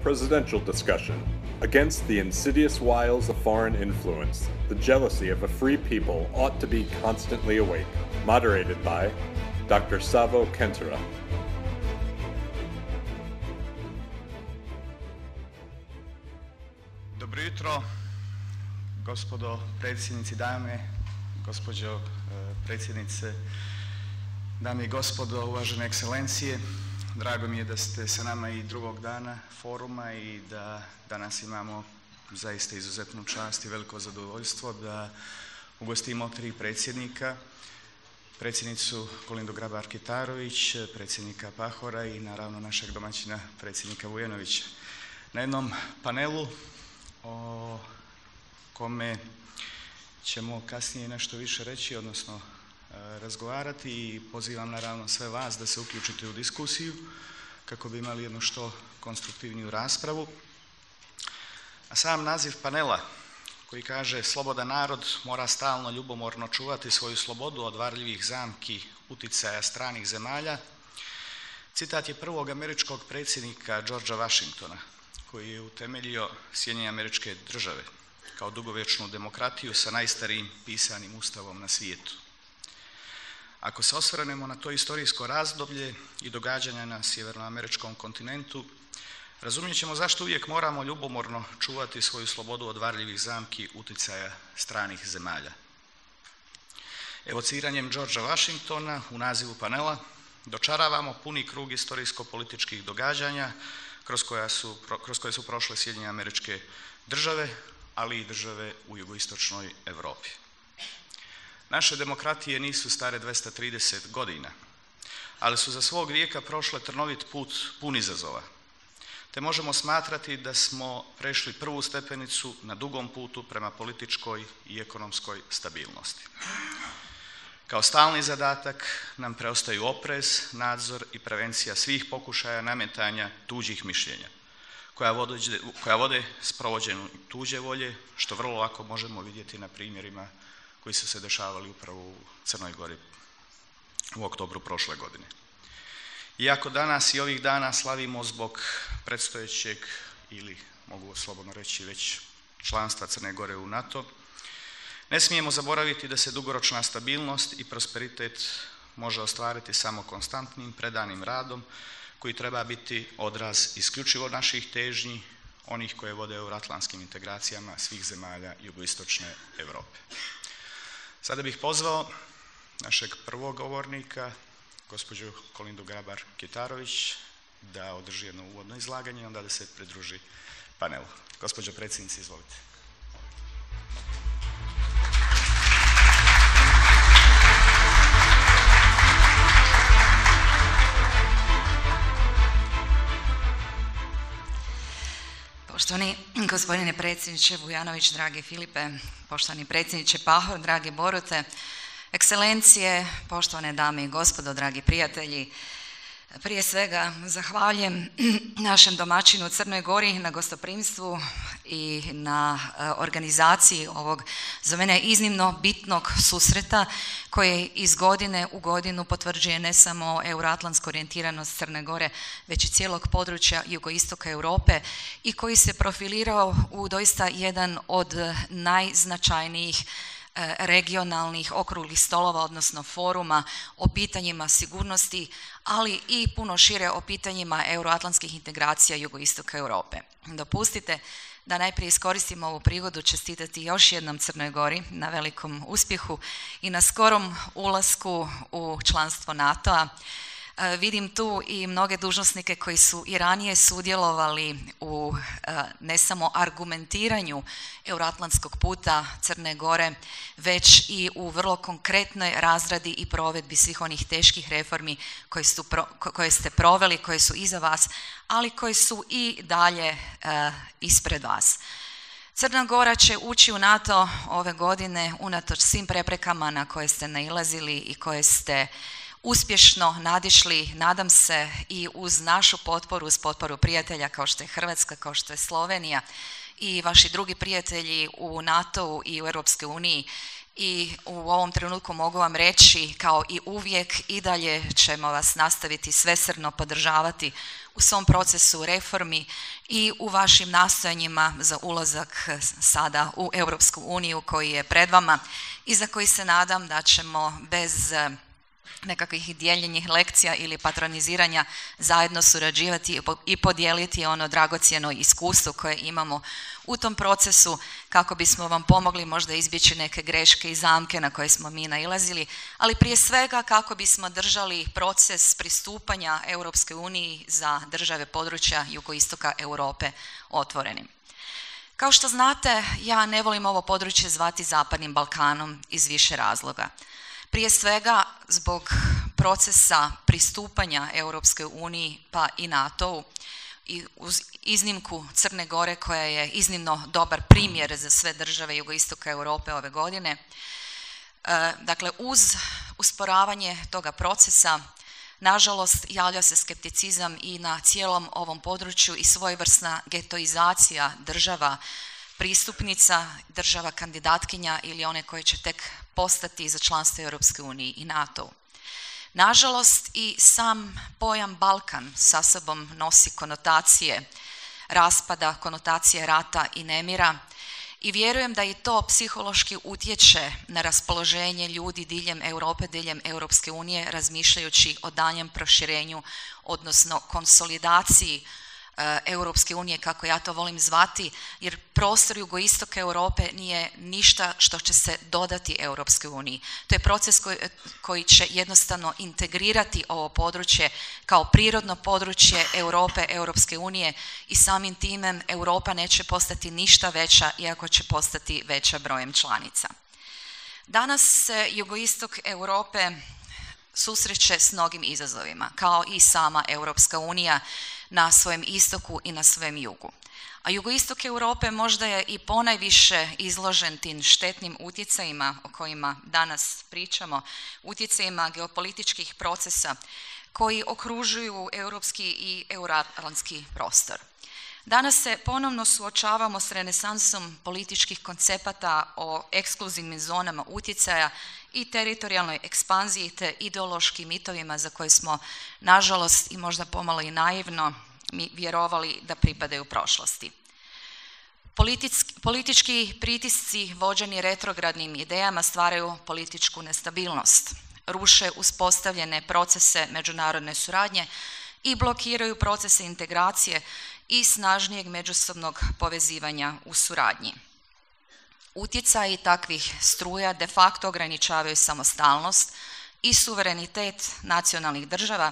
presidential discussion, Against the Insidious Wiles of Foreign Influence, the Jealousy of a Free People Ought to Be Constantly Awake, moderated by Dr. Savo Kentera. Dobro jutro, gospodo predsjednici, dame, gospođo predsjednice, dame i gospodo, uvažene ekscelencije. Drago mi je da ste sa nama i drugog dana foruma i da danas imamo zaista izuzetnu čast i veliko zadovoljstvo da ugostimo 3 predsjednika, predsjednicu Kolindu Grabar-Kitarović, predsjednika Pahora i naravno našeg domaćina predsjednika Vujanovića. Na jednom panelu o kome ćemo kasnije nešto više reći, odnosno razgovarati, i pozivam naravno sve vas da se uključite u diskusiju kako bi imali jednu što konstruktivniju raspravu. A sam naziv panela koji kaže slobodan narod mora stalno ljubomorno čuvati svoju slobodu od varljivih zamki uticaja stranih zemalja, citat je prvog američkog predsjednika Georgea Washingtona koji je utemeljio Sjedinjene Američke Države kao dugovječnu demokratiju sa najstarijim pisanim ustavom na svijetu. Ako se osvrnemo na to historijsko razdoblje i događanja na sjevernoameričkom kontinentu, razumjet ćemo zašto uvijek moramo ljubomorno čuvati svoju slobodu od varljivih zamki uticaja stranih zemalja. Evociranjem Georgea Washingtona u nazivu panela dočaravamo puni krug historijsko-političkih događanja kroz koje su prošle Sjedinjene Američke Države, ali i države u jugoistočnoj Europi. Naše demokratije nisu stare 230 godina, ali su za svog vijeka prošle trnovit put pun izazova, te možemo smatrati da smo prešli prvu stepenicu na dugom putu prema političkoj i ekonomskoj stabilnosti. Kao stalni zadatak nam preostaju oprez, nadzor i prevencija svih pokušaja nametanja tuđih mišljenja, koja vode sprovođenju tuđe volje, što vrlo lako možemo vidjeti na primjerima koji su se dešavali upravo u Crnoj Gori u oktobru prošle godine. Iako danas i ovih dana slavimo zbog predstojećeg, ili mogu slobodno reći već članstva Crne Gore u NATO, ne smijemo zaboraviti da se dugoročna stabilnost i prosperitet može ostvariti samo konstantnim, predanim radom koji treba biti odraz isključivo naših težnji, onih koje vode euroatlantskim integracijama svih zemalja jugoistočne Europe. Sada bih pozvao našeg prvog govornika, gospođu Kolindu Grabar-Kitarović, da održi jedno uvodno izlaganje i onda da se pridruži panelu. Gospođo predsjednice, izvolite. Poštovani gospodine predsjedniče Vujanović, dragi Filipe, poštovani predsjedniče Pahor, dragi Borute, ekscelencije, poštovane dame i gospodo, dragi prijatelji. Prije svega zahvaljujem našem domaćinu u Crnoj Gori na gostoprimstvu i na organizaciji ovog za mene iznimno bitnog susreta koji iz godine u godinu potvrđuje ne samo euroatlantsku orijentiranost Crne Gore, već i cijelog područja jugoistoka Europe i koji se profilirao u doista jedan od najznačajnijih regionalnih okruglih stolova, odnosno foruma o pitanjima sigurnosti, ali i puno šire o pitanjima euroatlantskih integracija jugoistoka Europe. Dopustite da najprije iskoristim ovu prigodu čestitati još jednom Crnoj Gori na velikom uspjehu i na skorom ulasku u članstvo NATO-a. Vidim tu i mnoge dužnosnike koji su i ranije sudjelovali u ne samo argumentiranju euroatlantskog puta Crne Gore, već i u vrlo konkretnoj razradi i provedbi svih onih teških reformi koje ste proveli, koje su iza vas, ali koje su i dalje ispred vas. Crna Gora će ući u NATO ove godine unatoč svim preprekama na koje ste nailazili i koje ste uspješno nadišli, nadam se, i uz našu potporu, uz potporu prijatelja kao što je Hrvatska, kao što je Slovenija i vaši drugi prijatelji u NATO-u i u Europskoj uniji i u ovom trenutku mogu vam reći kao i uvijek i dalje ćemo vas nastaviti svesrdno podržavati u svom procesu reformi i u vašim nastojanjima za ulazak sada u Europsku uniju koji je pred vama i za koji se nadam da ćemo bez nekakvih dijeljenih lekcija ili patroniziranja zajedno surađivati i podijeliti ono dragocjeno iskustvo koje imamo u tom procesu kako bismo vam pomogli možda izbjeći neke greške i zamke na koje smo mi nailazili, ali prije svega kako bismo držali proces pristupanja Europskoj uniji za države područja jugoistoka Europe otvorenim. Kao što znate, ja ne volim ovo područje zvati Zapadnim Balkanom iz više razloga. Prije svega zbog procesa pristupanja Europskoj uniji pa i NATO-u i uz iznimku Crne Gore koja je iznimno dobar primjer za sve države jugoistoka Europe ove godine. Dakle, uz usporavanje toga procesa, nažalost, javlja se skepticizam i na cijelom ovom području i svojevrsna getoizacija država pristupnica, država kandidatkinja ili one koje će tek postati za članstvo Europske unije i NATO-u. Nažalost, i sam pojam Balkan sa sobom nosi konotacije raspada, konotacije rata i nemira i vjerujem da i to psihološki utječe na raspoloženje ljudi diljem Europe, diljem Europske unije, razmišljajući o daljem proširenju, odnosno konsolidaciji Europske unije, kako ja to volim zvati, jer prostor jugoistoka Europe nije ništa što će se dodati Europskoj uniji. To je proces koji će jednostavno integrirati ovo područje kao prirodno područje Europe, Europske unije i samim time Europa neće postati ništa veća iako će postati veća brojem članica. Danas se jugoistok Europe susreće s mnogim izazovima, kao i sama Europska unija na svojem istoku i na svojem jugu. A jugoistok Europe možda je i ponajviše izložen tim štetnim utjecajima o kojima danas pričamo, utjecajima geopolitičkih procesa koji okružuju europski i euroatlantski prostor. Danas se ponovno suočavamo s renesansom političkih koncepata o ekskluzivnim zonama utjecaja i teritorijalnoj ekspanziji te ideološkim mitovima za koje smo nažalost i možda pomalo i naivno vjerovali da pripadaju prošlosti. Politički pritisci vođeni retrogradnim idejama stvaraju političku nestabilnost, ruše uspostavljene procese međunarodne suradnje i blokiraju procese integracije i snažnijeg međusobnog povezivanja u suradnji. Utjecaji takvih struja de facto ograničavaju samostalnost i suverenitet nacionalnih država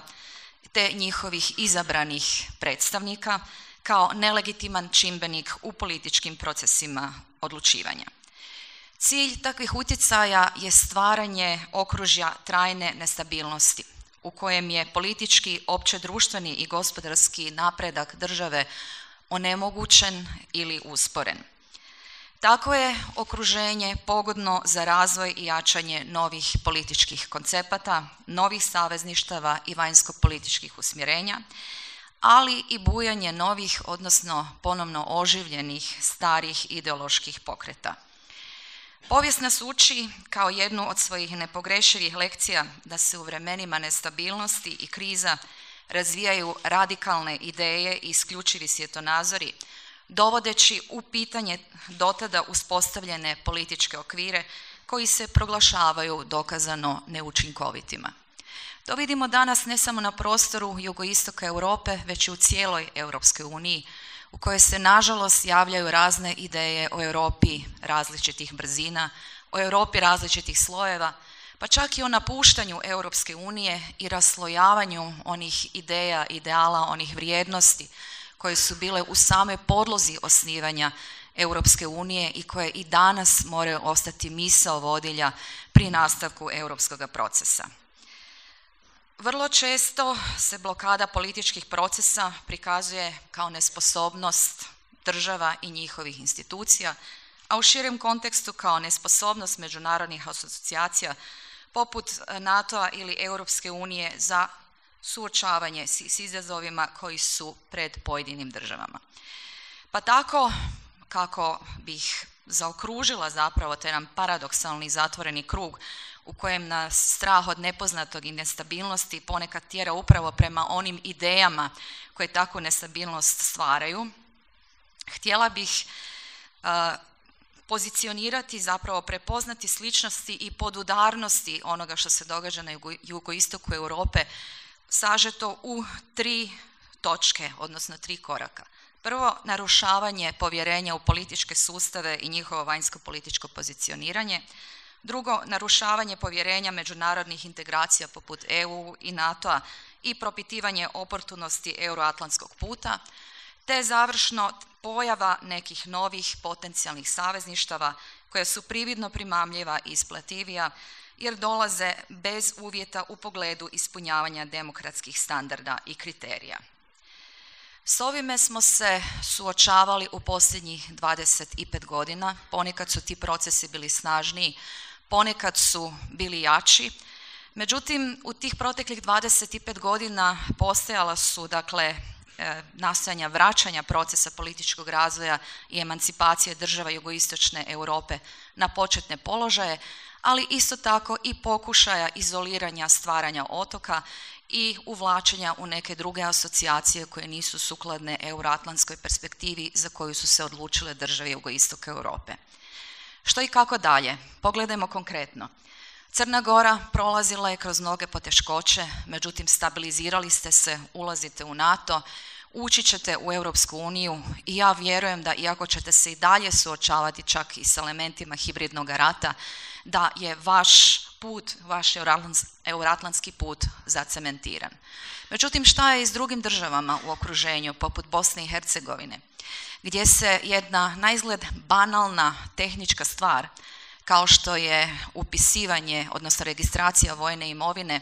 te njihovih izabranih predstavnika kao nelegitiman čimbenik u političkim procesima odlučivanja. Cilj takvih utjecaja je stvaranje okružja trajne nestabilnosti u kojem je politički, općedruštveni i gospodarski napredak države onemogućen ili usporen. Tako je okruženje pogodno za razvoj i jačanje novih političkih koncepata, novih savezništava i vanjsko-političkih usmjerenja, ali i bujanje novih, odnosno ponovno oživljenih starih ideoloških pokreta. Povijest nas uči kao jednu od svojih nepogrešivih lekcija da se u vremenima nestabilnosti i kriza razvijaju radikalne ideje i isključivi svjetonazori, dovodeći u pitanje dotada uspostavljene političke okvire koji se proglašavaju dokazano neučinkovitima. To vidimo danas ne samo na prostoru jugoistoka Europe, već i u cijeloj Europskoj uniji, u kojoj se nažalost javljaju razne ideje o Europi različitih brzina, o Europi različitih slojeva, pa čak i o napuštanju Europske unije i raslojavanju onih ideja, ideala, onih vrijednosti koje su bile u samoj podlozi osnivanja Europske unije i koje i danas moraju ostati misao vodilja pri nastavku europskog procesa. Vrlo često se blokada političkih procesa prikazuje kao nesposobnost država i njihovih institucija, a u širem kontekstu kao nesposobnost međunarodnih asocijacija poput NATO-a ili Europske unije za suočavanje s izazovima koji su pred pojedinim državama. Pa tako, kako bih zaokružila zapravo taj jedan paradoksalni zatvoreni krug u kojem nas strah od nepoznatog i nestabilnosti ponekad tjera upravo prema onim idejama koje takvu nestabilnost stvaraju, htjela bih pozicionirati, zapravo prepoznati sličnosti i podudarnosti onoga što se događa na jugoistoku Europe sažeto u 3 točke, odnosno 3 koraka. Prvo, narušavanje povjerenja u političke sustave i njihovo vanjsko političko pozicioniranje. Drugo, narušavanje povjerenja međunarodnih integracija poput EU i NATO-a i propitivanje oportunosti euroatlantskog puta. Te završno, pojava nekih novih potencijalnih savezništava koja su prividno primamljiva i isplativija jer dolaze bez uvjeta u pogledu ispunjavanja demokratskih standarda i kriterija. S ovime smo se suočavali u posljednjih 25 godina, ponekad su ti procesi bili snažniji, ponekad su bili jači, međutim u tih proteklih 25 godina postojala su dakle nastojanja vraćanja procesa političkog razvoja i emancipacije država jugoistočne Europe na početne položaje, ali isto tako i pokušaja izoliranja stvaranja otoka i uvlačenja u neke druge asocijacije koje nisu sukladne euroatlantskoj perspektivi za koju su se odlučile države jugoistoka Europe. Što i kako dalje? Pogledajmo konkretno. Crna Gora prolazila je kroz mnoge poteškoće, međutim stabilizirali ste se, ulazite u NATO, ući ćete u Europsku uniju i ja vjerujem da iako ćete se i dalje suočavati čak i s elementima hibridnog rata, da je vaš put, vaš euroatlantski put zacementiran. Međutim, šta je i s drugim državama u okruženju, poput Bosne i Hercegovine, gdje se jedna naizgled banalna tehnička stvar, kao što je upisivanje, odnosno registracija vojne imovine,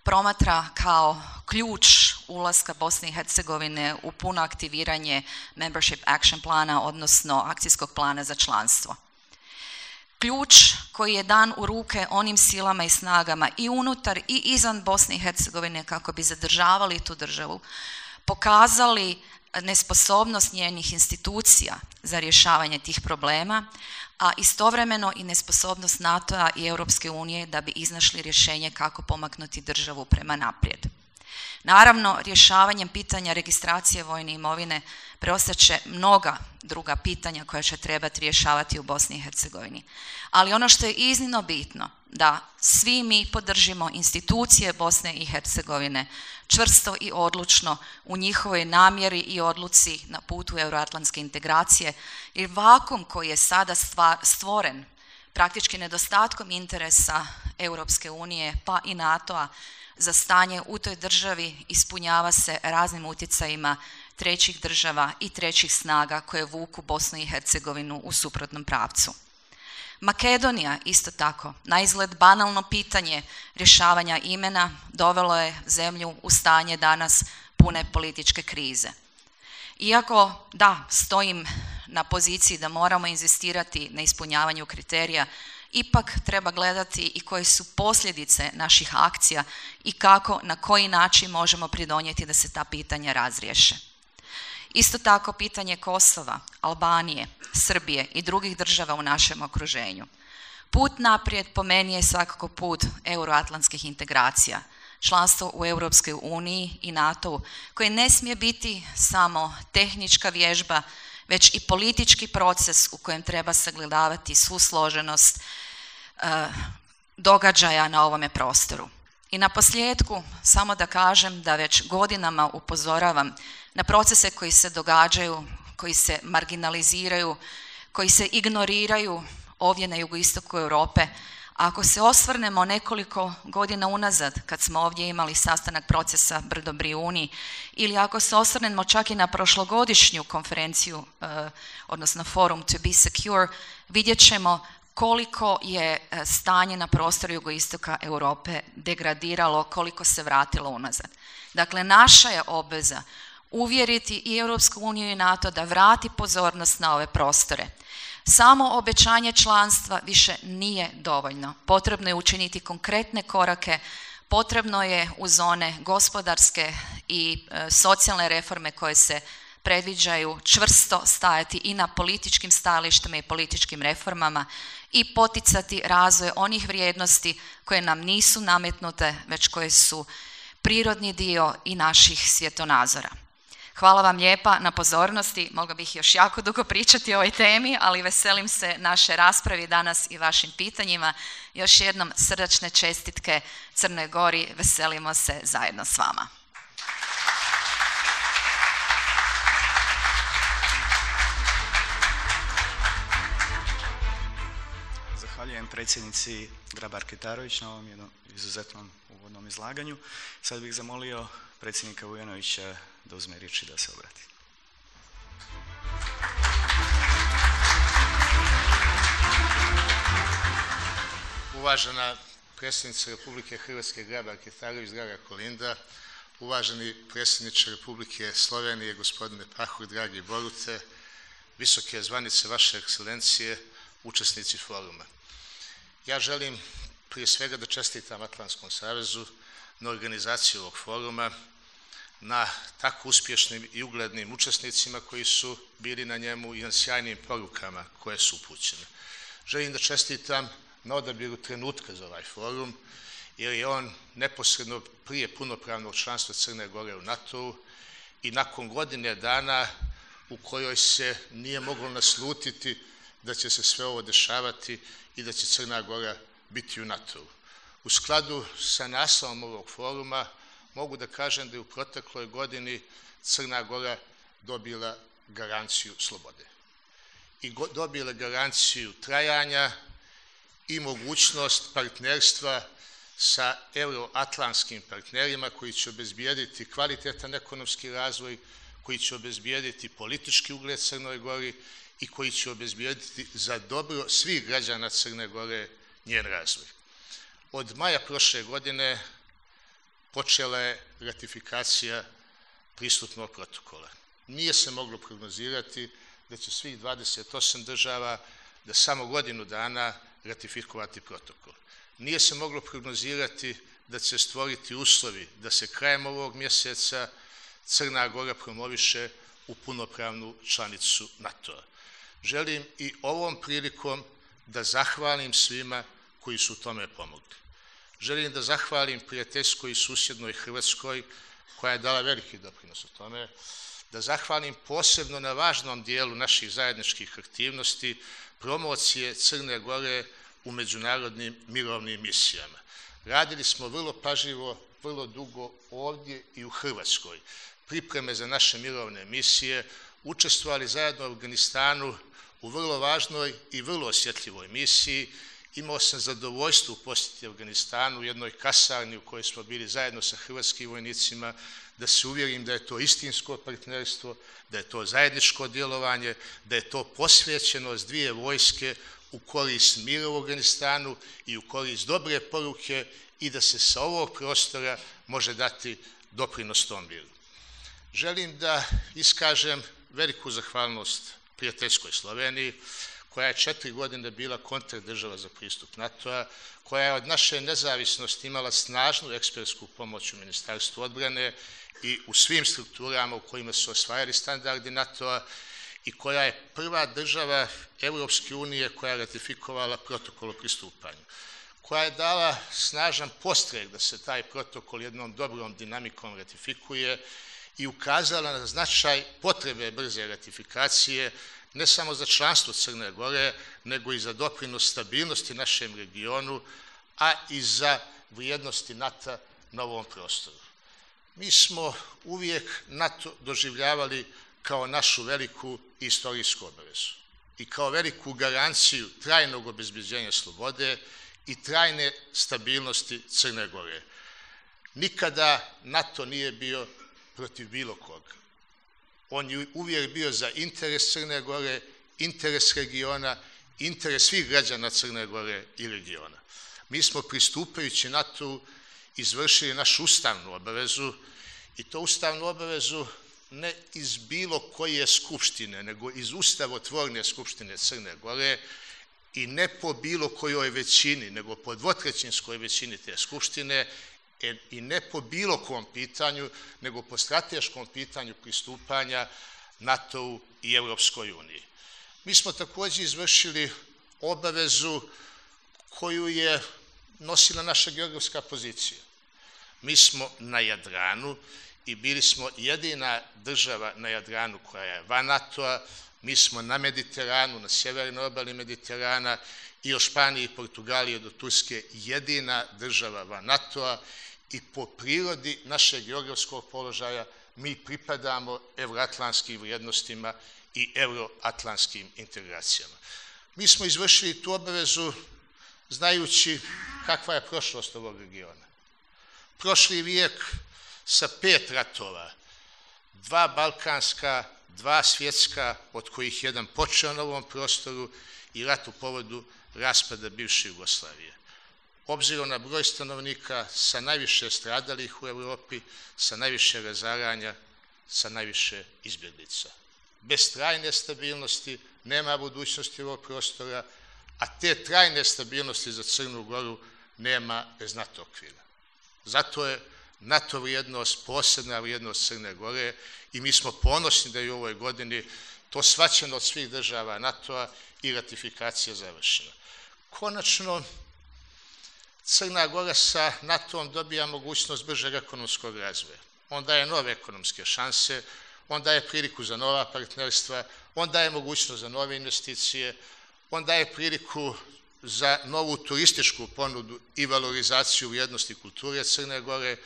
promatra kao ključ ulaska Bosne i Hercegovine u puno aktiviranje Membership Action plana, odnosno akcijskog plana za članstvo. Ključ koji je dan u ruke onim silama i snagama i unutar i izvan Bosne i Hercegovine kako bi zadržavali tu državu, pokazali nesposobnost njenih institucija za rješavanje tih problema, a istovremeno i nesposobnost NATO-a i Europske unije da bi iznašli rješenje kako pomaknuti državu prema naprijed. Naravno, rješavanjem pitanja registracije vojne imovine preostat će mnoga druga pitanja koja će trebati rješavati u Bosni i Hercegovini. Ali ono što je iznimno bitno, da svi mi podržimo institucije Bosne i Hercegovine čvrsto i odlučno u njihovoj namjeri i odluci na putu euroatlantske integracije, jer vakuum koji je sada stvoren praktički nedostatkom interesa Europske unije pa i NATO-a za stanje u toj državi ispunjava se raznim utjecajima trećih država i trećih snaga koje vuku Bosnu i Hercegovinu u suprotnom pravcu. Makedonija isto tako, naizgled banalno pitanje rješavanja imena dovelo je zemlju u stanje danas pune političke krize. Iako da, stojim na poziciji da moramo inzistirati na ispunjavanju kriterija, ipak treba gledati i koje su posljedice naših akcija i kako, na koji način možemo pridonijeti da se ta pitanja razriješe. Isto tako pitanje Kosova, Albanije, Srbije i drugih država u našem okruženju. Put naprijed po meni je svakako put euroatlantskih integracija, članstvo u Europskoj uniji i NATO-u koji ne smije biti samo tehnička vježba, već i politički proces u kojem treba sagledavati svu složenost događaja na ovome prostoru. I na posljedku samo da kažem da već godinama upozoravam na procese koji se događaju, koji se marginaliziraju, koji se ignoriraju ovdje na jugoistoku Europe. Ako se osvrnemo nekoliko godina unazad kad smo ovdje imali sastanak procesa Brdo Brijuni ili ako se osvrnemo čak i na prošlogodišnju konferenciju, odnosno Forum to be secure, vidjet ćemo koliko je stanje na prostoru jugoistoka Europe degradiralo, koliko se vratilo unazad. Dakle, naša je obveza uvjeriti i Europsku uniju i NATO da vrati pozornost na ove prostore. Samo obećanje članstva više nije dovoljno. Potrebno je učiniti konkretne korake, potrebno je uz one gospodarske i socijalne reforme koje se predviđaju čvrsto stajati i na političkim stajalištima i političkim reformama i poticati razvoj onih vrijednosti koje nam nisu nametnute, već koje su prirodni dio i naših svjetonazora. Hvala vam lijepa na pozornosti, mogla bih još jako dugo pričati o ovoj temi, ali veselim se našoj raspravi danas i vašim pitanjima. Još jednom srdačne čestitke Crnoj Gori, veselimo se zajedno s vama. Zahvaljujem predsjednici Grabar-Kitarović na ovom jednom izuzetnom uvodnom izlaganju. Sad bih zamolio predsjednika Vujanovića da uzme riječ i da se obrati. Uvažena predsjednica Republike Hrvatske Grabar-Kitarović, draga Kolinda, uvaženi predsjedniče Republike Slovenije, gospodine Pahor, dragi Borute, visoke zvanice vaše ekscelencije, učesnici foruma. Ja želim prije svega da čestitam Atlantskom savezu na organizaciju ovog foruma, na tako uspješnim i uglednim učesnicima koji su bili na njemu i na sjajnim porukama koje su upućene. Želim da čestitam na odabiru trenutka za ovaj forum, jer je on neposredno prije punopravnog članstva Crne Gore u NATO-u i nakon godine dana u kojoj se nije moglo naslutiti da će se sve ovo dešavati i da će Crna Gora biti u NATO-u. U skladu sa naslovom ovog foruma mogu da kažem da je u protekloj godini Crna Gora dobila garanciju slobode i dobila garanciju trajanja i mogućnost partnerstva sa euroatlantskim partnerima koji će obezbijediti kvalitetan ekonomski razvoj, koji će obezbijediti politički ugled Crnoj Gori i koji će obezbijediti za dobro svih građana Crne Gore njen razvoj. Od maja prošle godine počela je ratifikacija pristupnog protokola. Nije se moglo prognozirati da će svih 28 država da samo godinu dana ratifikovati protokol. Nije se moglo prognozirati da će stvoriti uslovi da se krajem ovog mjeseca Crna Gora promoviše u punopravnu članicu NATO-a. Želim i ovom prilikom da zahvalim svima koji su tome pomogli. Želim da zahvalim prijateljskoj i susjednoj Hrvatskoj koja je dala veliki doprinos u tome, da zahvalim posebno na važnom dijelu naših zajedničkih aktivnosti promocije Crne Gore u međunarodnim mirovnim misijama. Radili smo vrlo pažljivo, vrlo dugo ovdje i u Hrvatskoj. Pripreme za naše mirovne misije, učestvovali zajedno u Afganistanu u vrlo važnoj i vrlo osjetljivoj misiji. Imao sam zadovoljstvo u posjeti Afganistanu u jednoj kasarni u kojoj smo bili zajedno sa hrvatskim vojnicima, da se uvjerim da je to istinsko partnerstvo, da je to zajedničko djelovanje, da je to posvećenost dvije vojske u korist mira u Afganistanu i u korist dobre poruke i da se sa ovog prostora može dati doprinos tom miru. Želim da iskažem veliku zahvalnost prijateljskoj Sloveniji, koja je 4 godine bila kontradržava za pristup NATO-a, koja je od naše nezavisnosti imala snažnu ekspertsku pomoć u Ministarstvu odbrane i u svim strukturama u kojima su osvajali standardi NATO-a i koja je prva država Europske unije koja je ratifikovala protokol o pristupanju, koja je dala snažan podstrek da se taj protokol jednom dobrom dinamikom ratifikuje i ukazala na značaj potrebe brze ratifikacije, ne samo za članstvo Crne Gore, nego i za doprinos stabilnosti našem regionu, a i za vrijednosti NATO na ovom prostoru. Mi smo uvijek NATO doživljavali kao našu veliku istorijsku obavezu i kao veliku garanciju trajnog obezbeđenja slobode i trajne stabilnosti Crne Gore. Nikada NATO nije bio protiv bilo koga. On je uvijek bio za interes Crne Gore, interes regiona, interes svih građana Crne Gore i regiona. Mi smo pristupajući NATO izvršili našu ustavnu obavezu i to ustavnu obavezu ne iz bilo koje skupštine, nego iz ustavotvorne skupštine Crne Gore i ne po bilo kojoj većini, nego po dvotrećinskoj većini te skupštine i ne po bilo kom pitanju, nego po strateškom pitanju pristupanja NATO-u i Europskoj uniji. Mi smo također izvršili obavezu koju je nosila naša geografska pozicija. Mi smo na Jadranu i bili smo jedina država na Jadranu koja je van NATO-a. Mi smo na Mediteranu, na sjevernoj obali Mediterana i od Španije i Portugalije do Turske jedina država van NATO-a i po prirodi našeg geografskog položaja mi pripadamo evroatlantskim vrijednostima i euroatlantskim integracijama. Mi smo izvršili tu obavezu znajući kakva je prošlost ovog regiona. Prošli vijek sa 5 ratova, 2 balkanska, 2 svjetska, od kojih jedan počeo na ovom prostoru i rat u povodu raspada bivše Jugoslavije. Obzirom na broj stanovnika sa najviše stradalih u Europi, sa najviše razaranja, sa najviše izbjeglica. Bez trajne stabilnosti nema budućnosti ovog prostora, a te trajne stabilnosti za Crnu Goru nema bez NATO okvira. Zato je NATO vrijednost, posebna vrijednost Crne Gore i mi smo ponosni da je u ovoj godini to shvaćeno od svih država NATO-a i ratifikacija završena. Konačno, Crna Gora sa NATO-om dobija mogućnost bržeg ekonomskog razvoja. On daje nove ekonomske šanse, on daje priliku za nova partnerstva, on daje mogućnost za nove investicije, on daje priliku za novu turističku ponudu i valorizaciju vrijednosti kulture Crne Gore,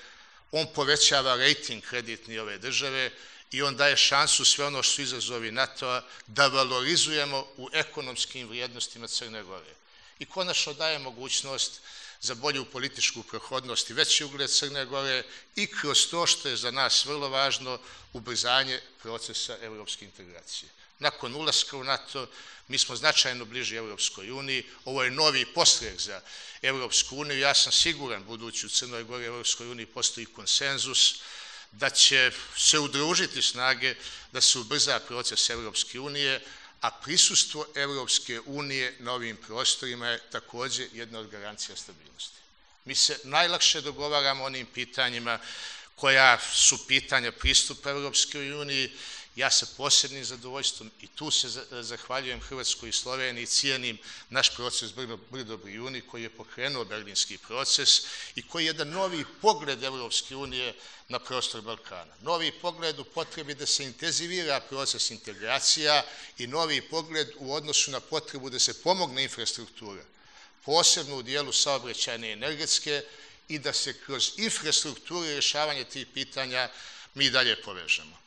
on povećava rejting kreditni ove države i on daje šansu sve ono što su izazovi NATO-a da valorizujemo u ekonomskim vrijednostima Crne Gore. I konačno daje mogućnost za bolju političku prohodnost i veći ugled Crne Gore i kroz to što je za nas vrlo važno ubrzanje procesa evropske integracije. Nakon ulaska u NATO mi smo značajno bliži Evropskoj uniji, ovo je novi postrek za Evropsku uniju, ja sam siguran, budući u Crnoj Gori i Evropskoj uniji postoji konsenzus, da će se udružiti snage da se ubrza proces Evropske unije, a prisustvo Evropske unije na ovim prostorima je također jedna od garancija stabilnosti. Mi se najlakše dogovaramo o onim pitanjima koja su pitanja pristupa Evropskoj uniji. Ja sa posebnim zadovoljstvom i tu se zahvaljujem Hrvatskoj i Sloveniji, cijenim naš proces Brdo-Brijuni koji je pokrenuo berlinski proces i koji je jedan novi pogled Evropske unije na prostor Balkana. Novi pogled u potrebi da se intenzivira proces integracija i novi pogled u odnosu na potrebu da se pomogne infrastruktura, posebno u dijelu saobraćajne i energetske i da se kroz infrastrukturu i rješavanje tih pitanja mi dalje povežemo.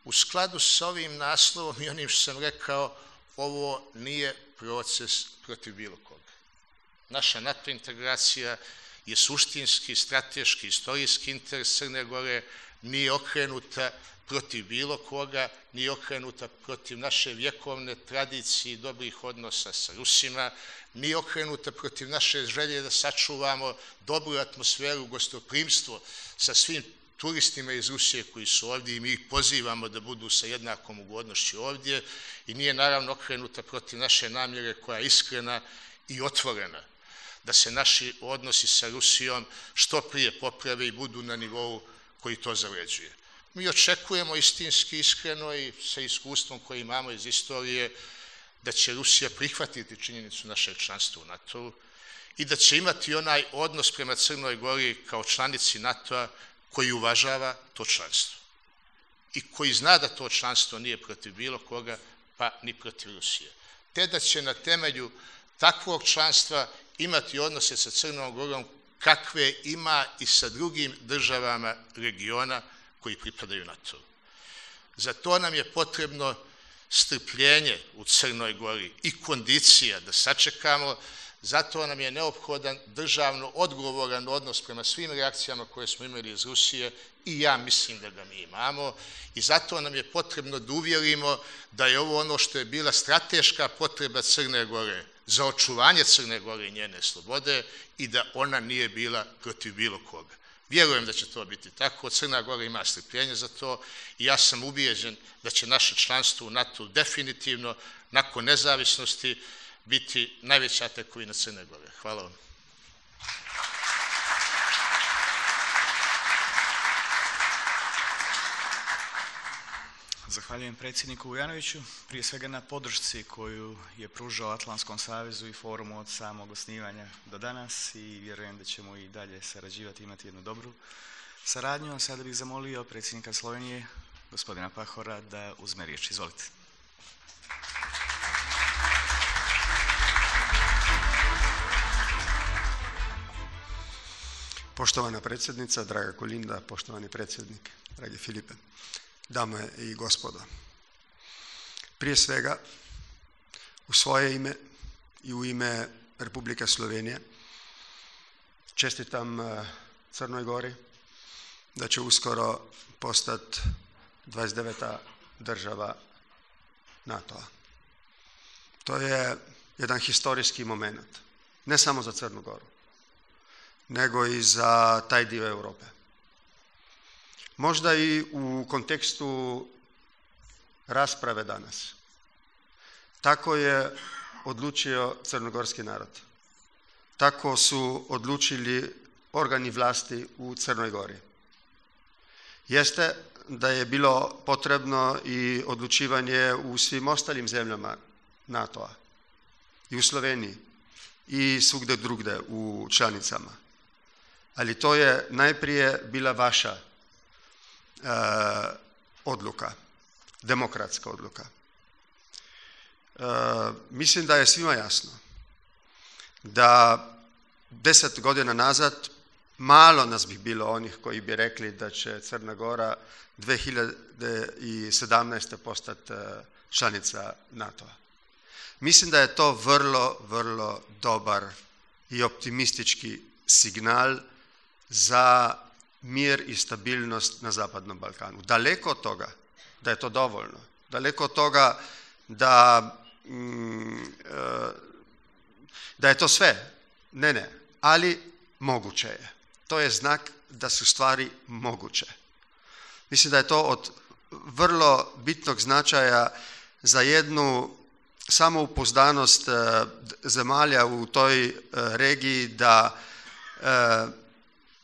U skladu sa ovim naslovom i onim što sam rekao, ovo nije proces protiv bilo koga. Naša NATO integracija je suštinski, strateški, istorijski interes Crne Gore, nije okrenuta protiv bilo koga, nije okrenuta protiv naše vjekovne tradicije i dobrih odnosa sa Rusima, nije okrenuta protiv naše želje da sačuvamo dobru atmosferu, gostoprimstvo sa svim turistima iz Rusije koji su ovdje i mi ih pozivamo da budu sa jednakom ugodnošću ovdje i nije naravno okrenuta protiv naše namjere koja je iskrena i otvorena, da se naši odnosi sa Rusijom što prije poprave i budu na nivou koji to zavređuje. Mi očekujemo istinski, iskreno i sa iskustvom koje imamo iz istorije da će Rusija prihvatiti činjenicu našeg članstva u NATO-u i da će imati onaj odnos prema Crnoj Gori kao članici NATO-a koji uvažava to članstvo i koji zna da to članstvo nije protiv bilo koga, pa ni protiv Rusije. Te da će na temelju takvog članstva imati odnose sa Crnom Gorom kakve ima i sa drugim državama regiona koji pripadaju NATO-u. Za to nam je potrebno strpljenje u Crnoj Gori i kondicija da sačekamo. Zato nam je neophodan državno odgovoran odnos prema svim reakcijama koje smo imali iz Rusije i ja mislim da ga mi imamo i zato nam je potrebno da uvjerimo da je ovo ono što je bila strateška potreba Crne Gore za očuvanje Crne Gore i njene slobode i da ona nije bila protiv bilo koga. Vjerujem da će to biti tako, Crna Gora ima strpljenje za to i ja sam ubijeđen da će naše članstvo u NATO definitivno nakon nezavisnosti biti najveća tekovina Crne Gore. Hvala vam. Zahvaljujem predsjedniku Vujanoviću, prije svega na podršci koju je pružao Atlantskom savezu i forumu od samog osnivanja do danas i vjerujem da ćemo i dalje sarađivati, imati jednu dobru saradnju. A sada bih zamolio predsjednika Slovenije, gospodina Pahora, da uzme riječ. Izvolite. Poštovana predsjednica, draga Kolinda, poštovani predsjednik, dragi Filipe, dame i gospodo. Prije svega, u svoje ime i u ime Republike Slovenije čestitam Crnoj Gori da će uskoro postati 29. država NATO-a. To je jedan historijski moment, ne samo za Crnu Goru, nego i za taj dio Europe. Možda i u kontekstu rasprave danas. Tako je odlučio crnogorski narod. Tako su odlučili organi vlasti u Crnoj Gori. Jeste da je bilo potrebno i odlučivanje u svim ostalim zemljama NATO-a, i u Sloveniji, i svugdje drugdje u članicama. Ali to je najprije bila vaša odluka, demokratska odluka. Mislim da je svima jasno da 10 godina nazad malo nas bi bilo onih koji bi rekli da će Crna Gora 2017. postati članica NATO-a. Mislim da je to vrlo, vrlo dobar i optimistički signal za mir i stabilnost na Zapadnom Balkanu. Daleko od toga da je to dovoljno, daleko od toga da je to sve, ne, ali moguće je. To je znak da su stvari moguće. Mislim da je to od vrlo bitnog značaja za jednu samoupozdanost zemalja u toj regiji da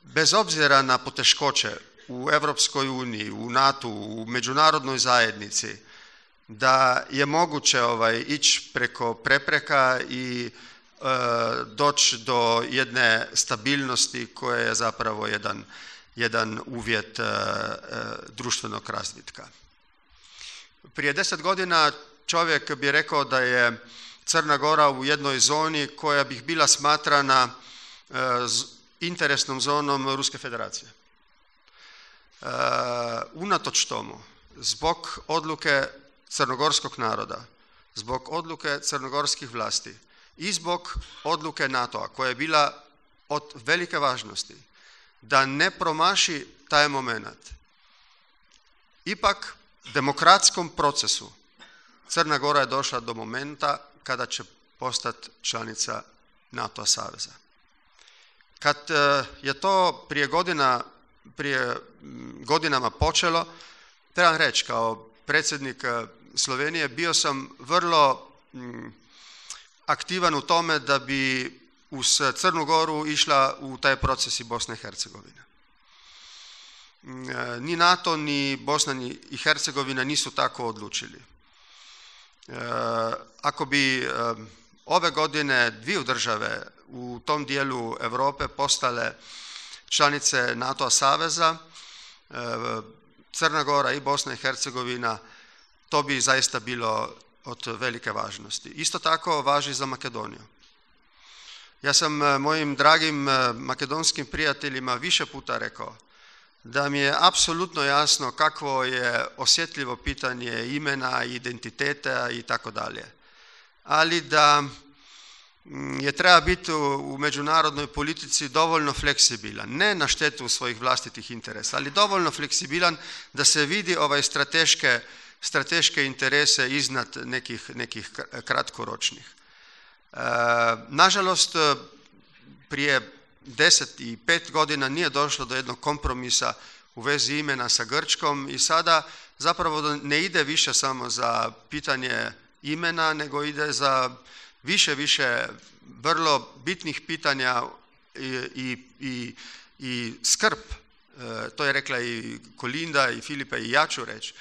bez obzira na poteškoće u Europskoj uniji, u NATO, u međunarodnoj zajednici, da je moguće ići preko prepreka i doći do jedne stabilnosti koja je zapravo jedan uvjet društvenog razvitka. Prije 10 godina čovjek bi rekao da je Crna Gora u jednoj zoni koja bi bila smatrana interesnom zonom Ruske federacije. Unatoč tomu, zbog odluke crnogorskog naroda, zbog odluke crnogorskih vlasti i zbog odluke NATO-a koja je bila od velike važnosti da ne promaši taj moment, ipak demokratskom procesu Crna Gora je došla do momenta kada će postati članica NATO saveza. Kad je to prije godinama počelo, trebam reći, kao predsjednik Slovenije bio sam vrlo aktivan u tome da bi uz Crnu Goru išla u taj proces i Bosna i Hercegovina. Ni NATO, ni Bosna i Hercegovina nisu tako odlučili. Ako bi ove godine dviju države u tom dijelu Europe postale članice NATO saveza, Crna Gora i Bosna i Hercegovina, to bi zaista bilo od velike važnosti. Isto tako važi za Makedoniju. Ja sam mojim dragim makedonskim prijateljima više puta rekao da mi je apsolutno jasno kakvo je osjetljivo pitanje imena, identiteta i tako dalje. Ali da je treba biti u međunarodnoj politici dovoljno fleksibilan, ne na štetu svojih vlastitih interesa, ali dovoljno fleksibilan da se vidi strateške interese iznad nekih kratkoročnih. Nažalost, prije 10 i 5 godina nije došlo do jednog kompromisa u vezi imena sa Grčkom i sada zapravo ne ide više samo za pitanje imena, nego ide za više vrlo bitnih pitanja i skrb. To je rekla i Kolinda i Filipe i ja ću reći.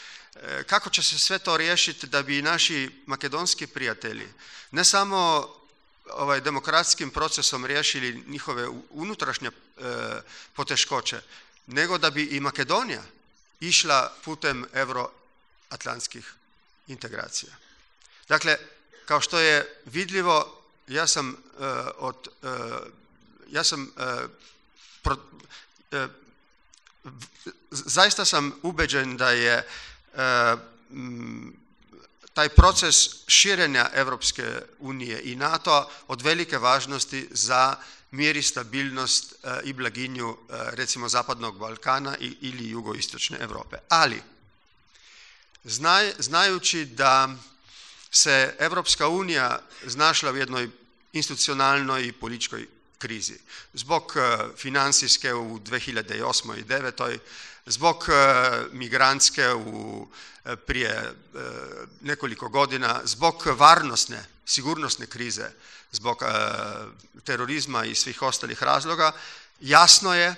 kako će se sve to riješiti da bi naši makedonski prijatelji ne samo demokratskim procesom riješili njihove unutrašnje poteškoće, nego da bi i Makedonija išla putem euroatlantskih integracija. Dakle, kao što je vidljivo, zaista sam ubeđen da je taj proces širenja Europske unije i NATO-a od velike važnosti za mir i stabilnost i blaginju recimo Zapadnog Balkana ili jugoistočne Europe. Ali, znajući da se Europska unija znašla u jednoj institucionalnoj i političkoj krizi, zbog financijske u 2008. i 2009. Zbog migrantske prije nekoliko godina, zbog varnosne, sigurnosne krize, zbog terorizma i svih ostalih razloga, jasno je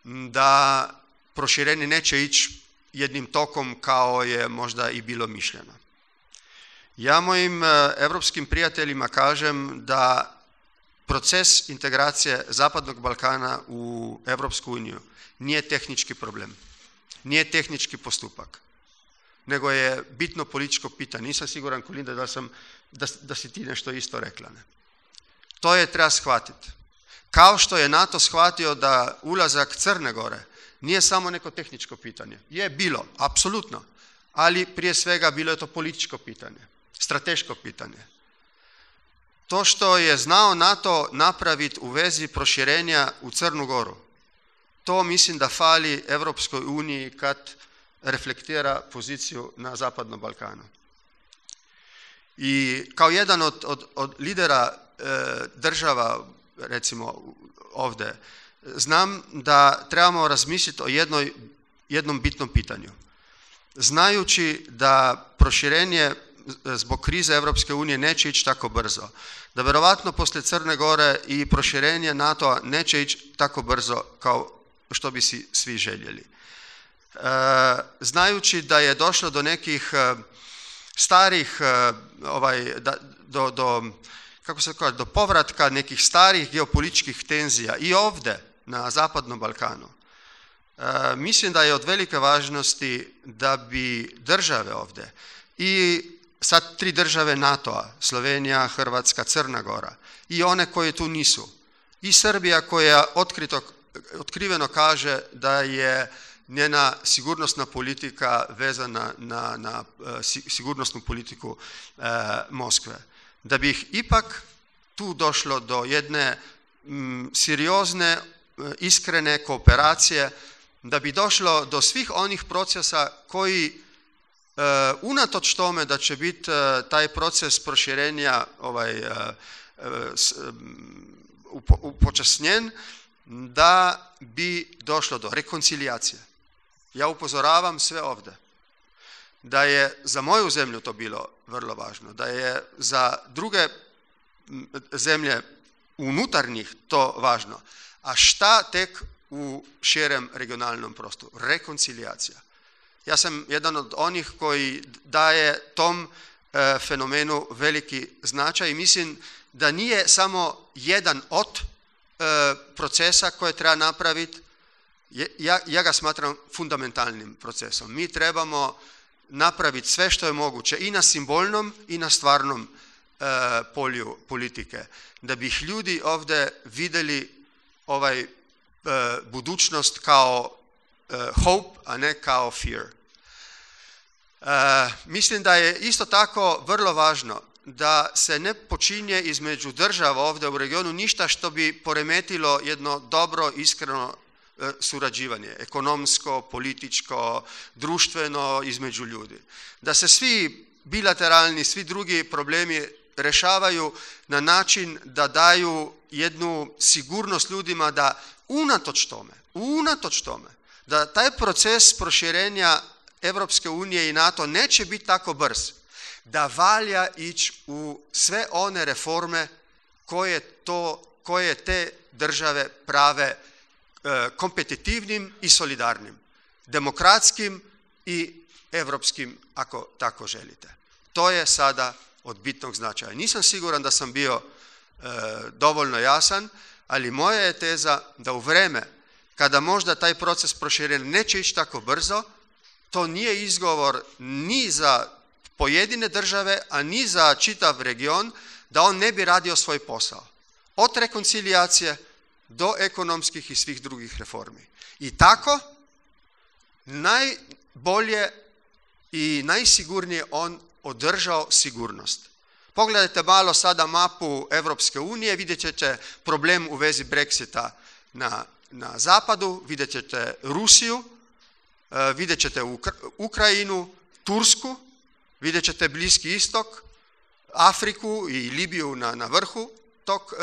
da proširenje neće ići jednim tokom kao je možda i bilo mišljeno. Ja mojim europskim prijateljima kažem da proces integracije Zapadnog Balkana u Europsku uniju nije tehnički problem, nije tehnički postupak, nego je bitno političko pitanje. Nisam siguran, Kolinda, da si ti nešto isto rekla. Ne? To je treba shvatiti. Kao što je NATO shvatio da ulazak Crne Gore nije samo neko tehničko pitanje. Je bilo, apsolutno, ali prije svega bilo je to političko pitanje, strateško pitanje. To što je znao NATO napraviti u vezi proširenja u Crnu Goru, to mislim da fali Europskoj uniji kad reflektira poziciju na Zapadnom Balkanu. I kao jedan od lidera država, recimo ovdje, znam da trebamo razmisliti o jednom bitnom pitanju. Znajući da proširenje zbog krize Europske unije neće ići tako brzo, da vjerovatno poslije Crne Gore i proširenje NATO-a neće ići tako brzo kao što bi si svi željeli. Znajući da je došlo do nekih starih, do povratka nekih starih geopolitičkih tenzija i ovdje na Zapadnom Balkanu, mislim da je od velike važnosti da bi države ovdje i sad 3 države NATO-a, Slovenija, Hrvatska, Crna Gora, i one koje tu nisu, i Srbija koja otkriveno kaže da je njena sigurnosna politika vezana na sigurnosnu politiku Moskve. Da bi ih ipak tu došlo do jedne seriozne, iskrene kooperacije, da bi došlo do svih onih procesa koji unatoč tome da će biti taj proces proširenja upočasnjen, da bi došlo do rekoncilijacije. Ja upozoravam sve ovdje da je za moju zemlju to bilo vrlo važno, da je za druge zemlje unutarnjih to važno. A šta tek u širem regionalnom prostoru? Rekoncilijacija. Ja sam jedan od onih koji daje tom fenomenu veliki značaj i mislim da nije samo jedan od procesa koje treba napraviti. Ja ga smatram fundamentalnim procesom. Mi trebamo napraviti sve što je moguće i na simbolnom i na stvarnom polju politike, da bi ih ljudi ovdje vidjeli budućnost kao hope, a ne kao fear. Mislim da je isto tako vrlo važno da se ne počinje između država ovdje u regionu ništa što bi poremetilo jedno dobro, iskreno surađivanje, ekonomsko, političko, društveno između ljudi. Da se svi bilateralni, svi drugi problemi rešavaju na način da daju jednu sigurnost ljudima da unatoč tome, da taj proces proširenja Europske unije i NATO neće biti tako brz, da valja ići u sve one reforme koje te države prave kompetitivnim i solidarnim, demokratskim i europskim, ako tako želite. To je sada od bitnog značaja. Nisam siguran da sam bio dovoljno jasan, ali moja je teza da u vreme kada možda taj proces proširenja neće ići tako brzo, to nije izgovor ni za pojedine države, a ni za čitav region, da on ne bi radio svoj posao. Od rekoncilijacije do ekonomskih i svih drugih reformi. I tako najbolje i najsigurnije on održao sigurnost. Pogledajte malo sada mapu Europske unije, vidjet ćete problem u vezi Brexita na zapadu, vidjet ćete Rusiju, vidjet ćete Ukrajinu, Tursku, vidjet ćete Bliski istok, Afriku i Libiju na vrhu tog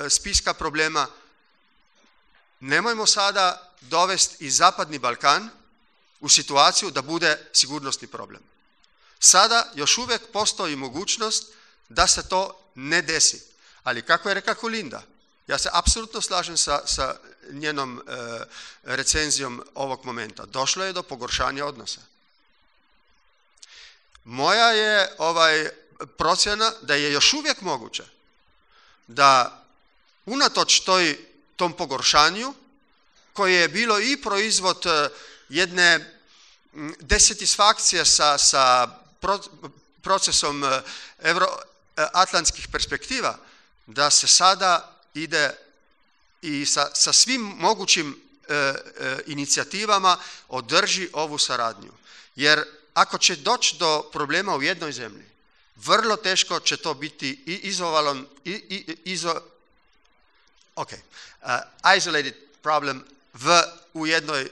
spiska problema. Nemojmo sada dovesti i Zapadni Balkan u situaciju da bude sigurnosni problem. Sada još uvijek postoji mogućnost da se to ne desi. Ali kako je rekla Kolinda, ja se apsolutno slažem sa njenom recenzijom ovog momenta. Došlo je do pogoršanja odnosa. Moja je procjena da je još uvijek moguće da unatoč tom pogoršanju, koje je bilo i proizvod jedne desatisfakcije sa procesom euroatlantskih perspektiva, da se sada ide i sa svim mogućim inicijativama održi ovu saradnju. Jer ako će doći do problema u jednoj zemlji, vrlo teško će to biti isolated problem u jednoj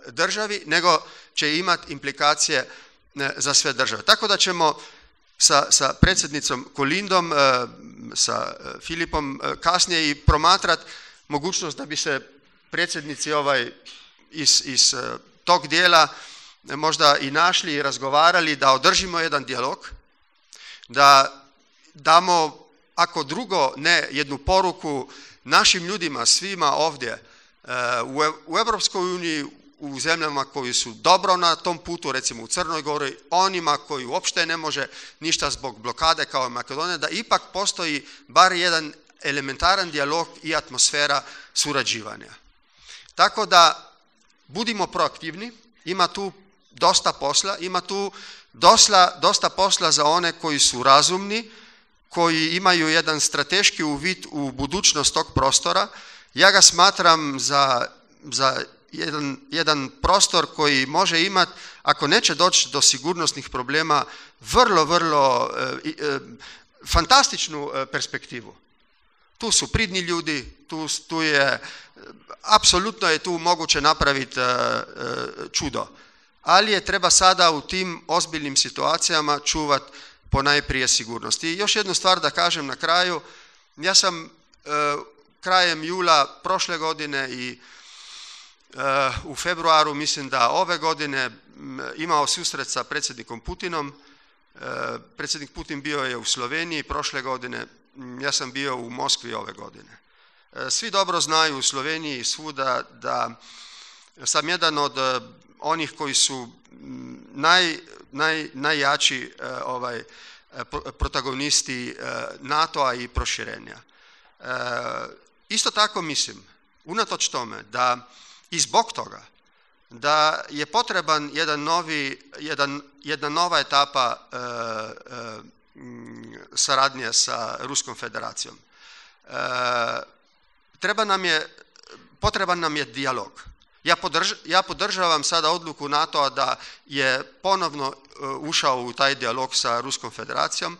državi, nego će imati implikacije za sve države. Tako da ćemo sa predsjednicom Kolindom, sa Filipom kasnije i promatrati mogućnost da bi se predsjednici iz tog dijela možda i našli i razgovarali, da održimo jedan dijalog, da damo, ako drugo ne, jednu poruku našim ljudima, svima ovdje u Europskoj uniji, u zemljama koji su dobro na tom putu, recimo u Crnoj Gori, onima koji uopšte ne može ništa zbog blokade kao Makedonija, da ipak postoji bar jedan elementaran dijalog i atmosfera surađivanja. Tako da budimo proaktivni, ima tu dosta posla, ima tu dosta posla za one koji su razumni, koji imaju jedan strateški uvid u budućnost tog prostora. Ja ga smatram za jedan prostor koji može imati, ako neće doći do sigurnosnih problema, vrlo fantastičnu perspektivu. Tu su pridni ljudi, tu je, apsolutno je tu moguće napraviti čudo. Ali je treba sada u tim ozbiljnim situacijama čuvati ponajprije sigurnost. I još jednu stvar da kažem na kraju, ja sam krajem jula prošle godine i u februaru, mislim da ove godine, imao susret sa predsjednikom Putinom. Predsjednik Putin bio je u Sloveniji prošle godine, ja sam bio u Moskvi ove godine. Svi dobro znaju u Sloveniji svuda da sam jedan od onih koji su najjači protagonisti NATO-a i proširenja. Isto tako mislim, unatoč tome, da i zbog toga da je potreban jedna nova etapa saradnje sa Ruskom federacijom. Potreban nam je dijalog. Ja podržavam sada odluku NATO-a da je ponovno ušao u taj dijalog sa Ruskom federacijom.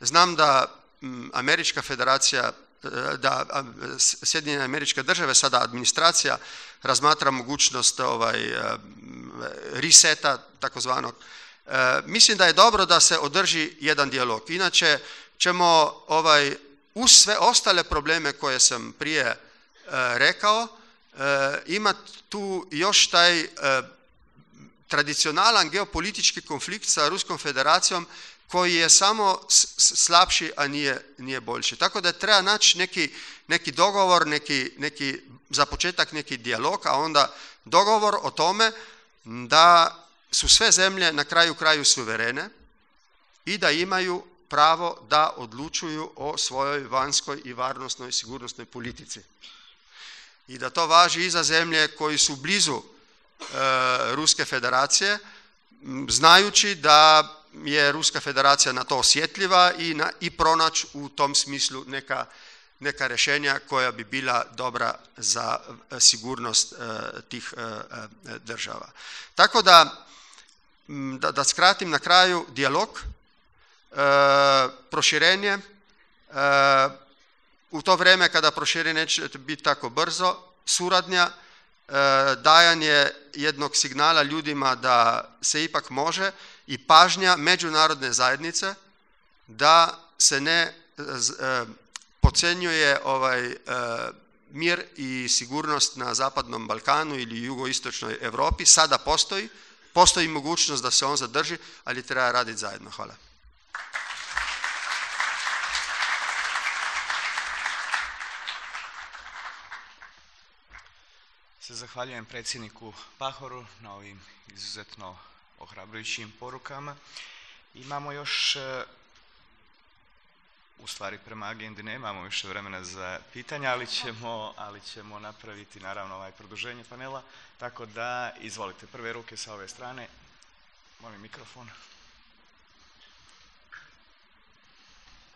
Znam da Američka federacija, da Sjedinjene Američke Države, sada administracija, razmatra mogućnost reseta takozvanog. Mislim da je dobro da se održi jedan dijalog. Inače ćemo uz sve ostale probleme koje sam prije rekao, imati tu još taj tradicionalan geopolitički konflikt sa Ruskom federacijom koji je samo slabši, a nije boljši. Tako da treba naći neki dogovor, za početak neki dijalog, a onda dogovor o tome da su sve zemlje na kraju kraju suverene i da imaju pravo da odlučuju o svojoj vanjskoj i varnostnoj sigurnosnoj politici. I da to važi i za zemlje koji su blizu Ruske federacije, znajući da je Ruska federacija na to osjetljiva i pronaći u tom smislu neka rješenja koja bi bila dobra za sigurnost tih država. Tako da skratim na kraju, dijalog, proširenje, u to vrijeme kada proširenje neće biti tako brzo, suradnja, dajanje jednog signala ljudima da se ipak može i pažnja međunarodne zajednice da se ne podcjenjuje mir i sigurnost na Zapadnom Balkanu ili jugoistočnoj Europi. Sada postoji mogućnost da se on zadrži, ali treba raditi zajedno. Hvala. Se zahvaljujem predsjedniku Pahoru na ovim izuzetno ohrabrujućim porukama. Imamo još, u stvari prema agendi nemamo više vremena za pitanja, ali ćemo napraviti naravno produženje panela. Tako da, izvolite, prve ruke sa ove strane. Molim mikrofon.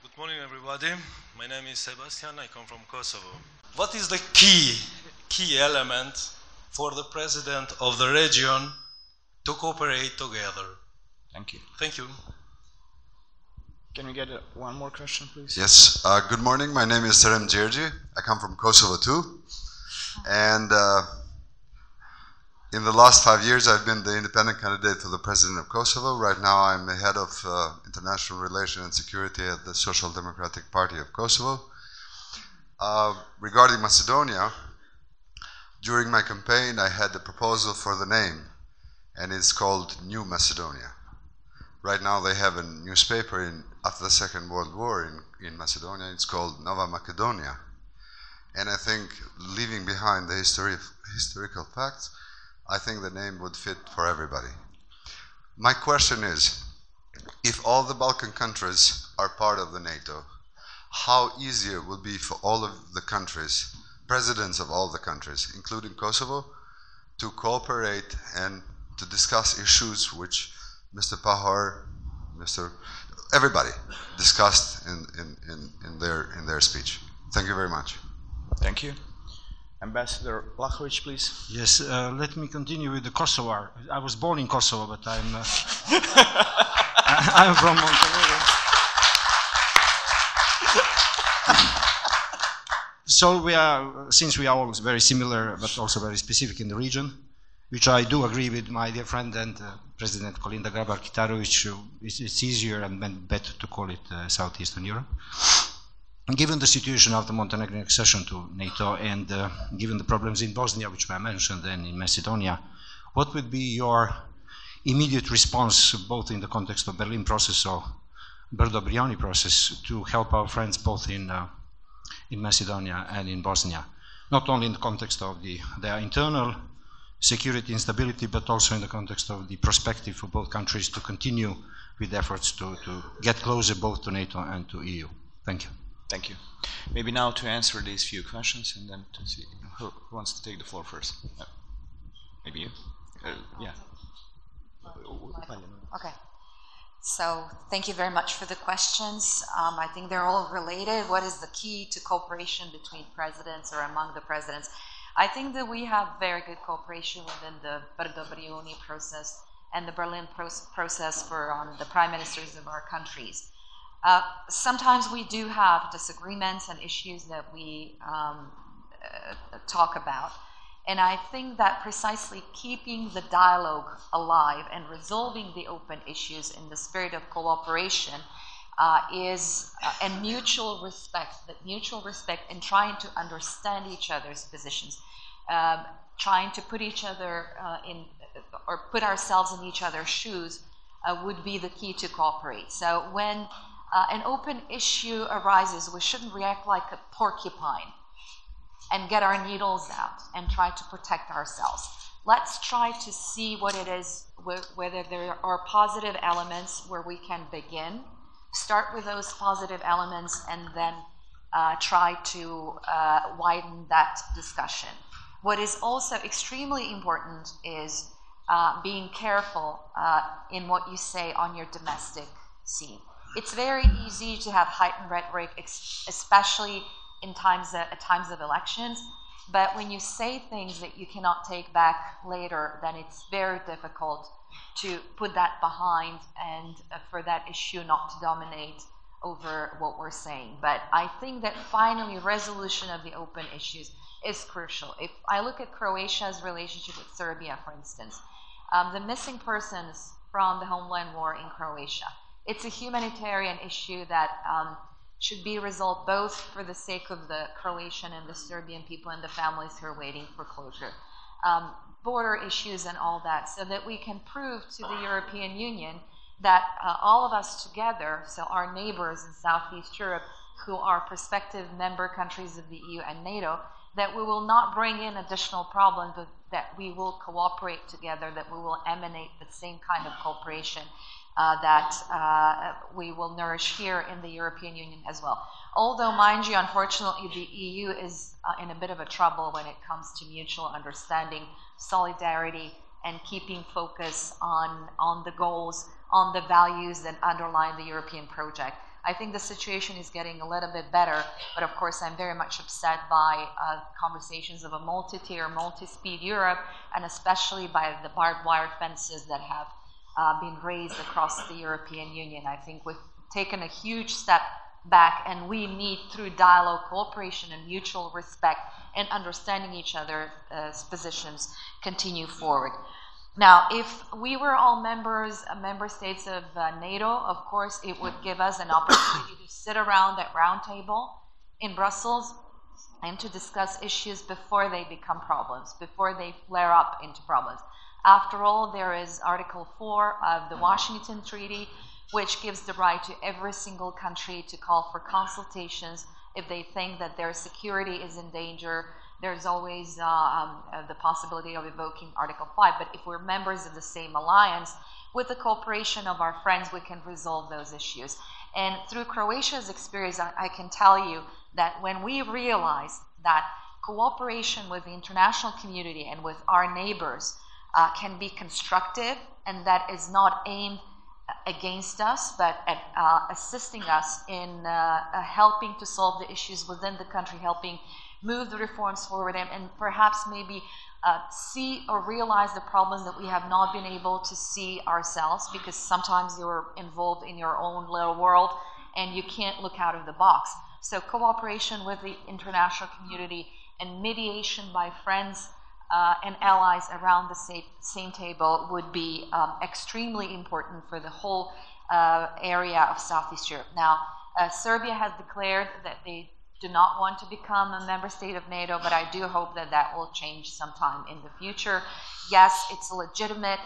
Good morning, everybody. My name is Sebastian. I come from Kosovo. What is the key element for the president of the region to cooperate together? Thank you. Thank you. Can we get one more question, please? Yes. Good morning. My name is Serem Djerdji. I come from Kosovo too. And in the last 5 years, I've been the independent candidate for the president of Kosovo. Right now, I'm the head of international relations and security at the Social Democratic Party of Kosovo. Regarding Macedonia, during my campaign, I had the proposal for the name, and it's called New Macedonia. Right now, they have a newspaper after the Second World War in Macedonia. It's called Nova Macedonia. And I think, leaving behind the historical facts, I think the name would fit for everybody. My question is, if all the Balkan countries are part of the NATO, how easier it will be for all of the countries, presidents of all the countries, including Kosovo, to cooperate and to discuss issues which Mr. Pahor, everybody discussed in their speech. Thank you very much. Thank you. Ambassador Vlahovic, please. Yes, let me continue with the Kosovo. I was born in Kosovo, but I'm I'm from Montenegro. So since we are all very similar, but also very specific in the region, which I do agree with my dear friend and President Kolinda Grabar-Kitarovic, it's easier and better to call it Southeastern Europe. Given the situation of the Montenegrin accession to NATO and given the problems in Bosnia, which I mentioned, and in Macedonia, what would be your immediate response, both in the context of Berlin process or Brdo-Brioni process, to help our friends both in Macedonia and in Bosnia, not only in the context of their internal security instability, but also in the context of the perspective for both countries to continue with efforts to get closer both to NATO and to EU. Thank you. Thank you. Maybe now to answer these few questions and then to see who wants to take the floor first. Maybe you? Yeah. Okay. So thank you very much for the questions. I think they're all related. What is the key to cooperation between presidents or among the presidents? I think that we have very good cooperation within the Brdo-Brioni process and the Berlin process for the prime ministers of our countries. Sometimes we do have disagreements and issues that we talk about. And I think that precisely keeping the dialogue alive and resolving the open issues in the spirit of cooperation and mutual respect and trying to understand each other's positions, trying to put each other or put ourselves in each other's shoes would be the key to cooperate. So when an open issue arises, we shouldn't react like a porcupine and get our needles out and try to protect ourselves. let's try to see what it is, whether there are positive elements where we can begin, start with those positive elements, and then try to widen that discussion. What is also extremely important is being careful in what you say on your domestic scene. It's very easy to have heightened rhetoric, especially in times of elections, but when you say things that you cannot take back later, then it's very difficult to put that behind and for that issue not to dominate over what we're saying. But I think that finally resolution of the open issues is crucial. If I look at Croatia's relationship with Serbia, for instance, the missing persons from the homeland war in Croatia, it's a humanitarian issue that should be resolved both for the sake of the Croatian and the Serbian people and the families who are waiting for closure. Border issues and all that, so that we can prove to the European Union that all of us together, so our neighbors in Southeast Europe who are prospective member countries of the EU and NATO, that we will not bring in additional problems, but that we will cooperate together, that we will emanate the same kind of cooperation that we will nourish here in the European Union as well. Although, mind you, unfortunately, the EU is in a bit of a trouble when it comes to mutual understanding, solidarity, and keeping focus on the goals, on the values that underlie the European project. I think the situation is getting a little bit better, but of course I'm very much upset by conversations of a multi-tier, multi-speed Europe, and especially by the barbed wire fences that have been raised across the European Union. I think we've taken a huge step back, and we need, through dialogue, cooperation, and mutual respect, and understanding each other's positions, continue forward. Now, if we were all member states of NATO, of course, it would give us an opportunity to sit around that round table in Brussels and to discuss issues before they become problems, before they flare up into problems. After all, there is Article 4 of the Washington Treaty, which gives the right to every single country to call for consultations if they think that their security is in danger. There's always the possibility of evoking Article 5, but if we're members of the same alliance, with the cooperation of our friends, we can resolve those issues. And through Croatia's experience, I can tell you that when we realize that cooperation with the international community and with our neighbors can be constructive, and that is not aimed against us, but at assisting us in helping to solve the issues within the country, helping move the reforms forward, and perhaps maybe see or realize the problems that we have not been able to see ourselves, because sometimes you're involved in your own little world and you can't look out of the box. So cooperation with the international community and mediation by friends and allies around the same table would be extremely important for the whole area of Southeast Europe. Now, Serbia has declared that they do not want to become a member state of NATO, but I do hope that that will change sometime in the future. Yes, it's a legitimate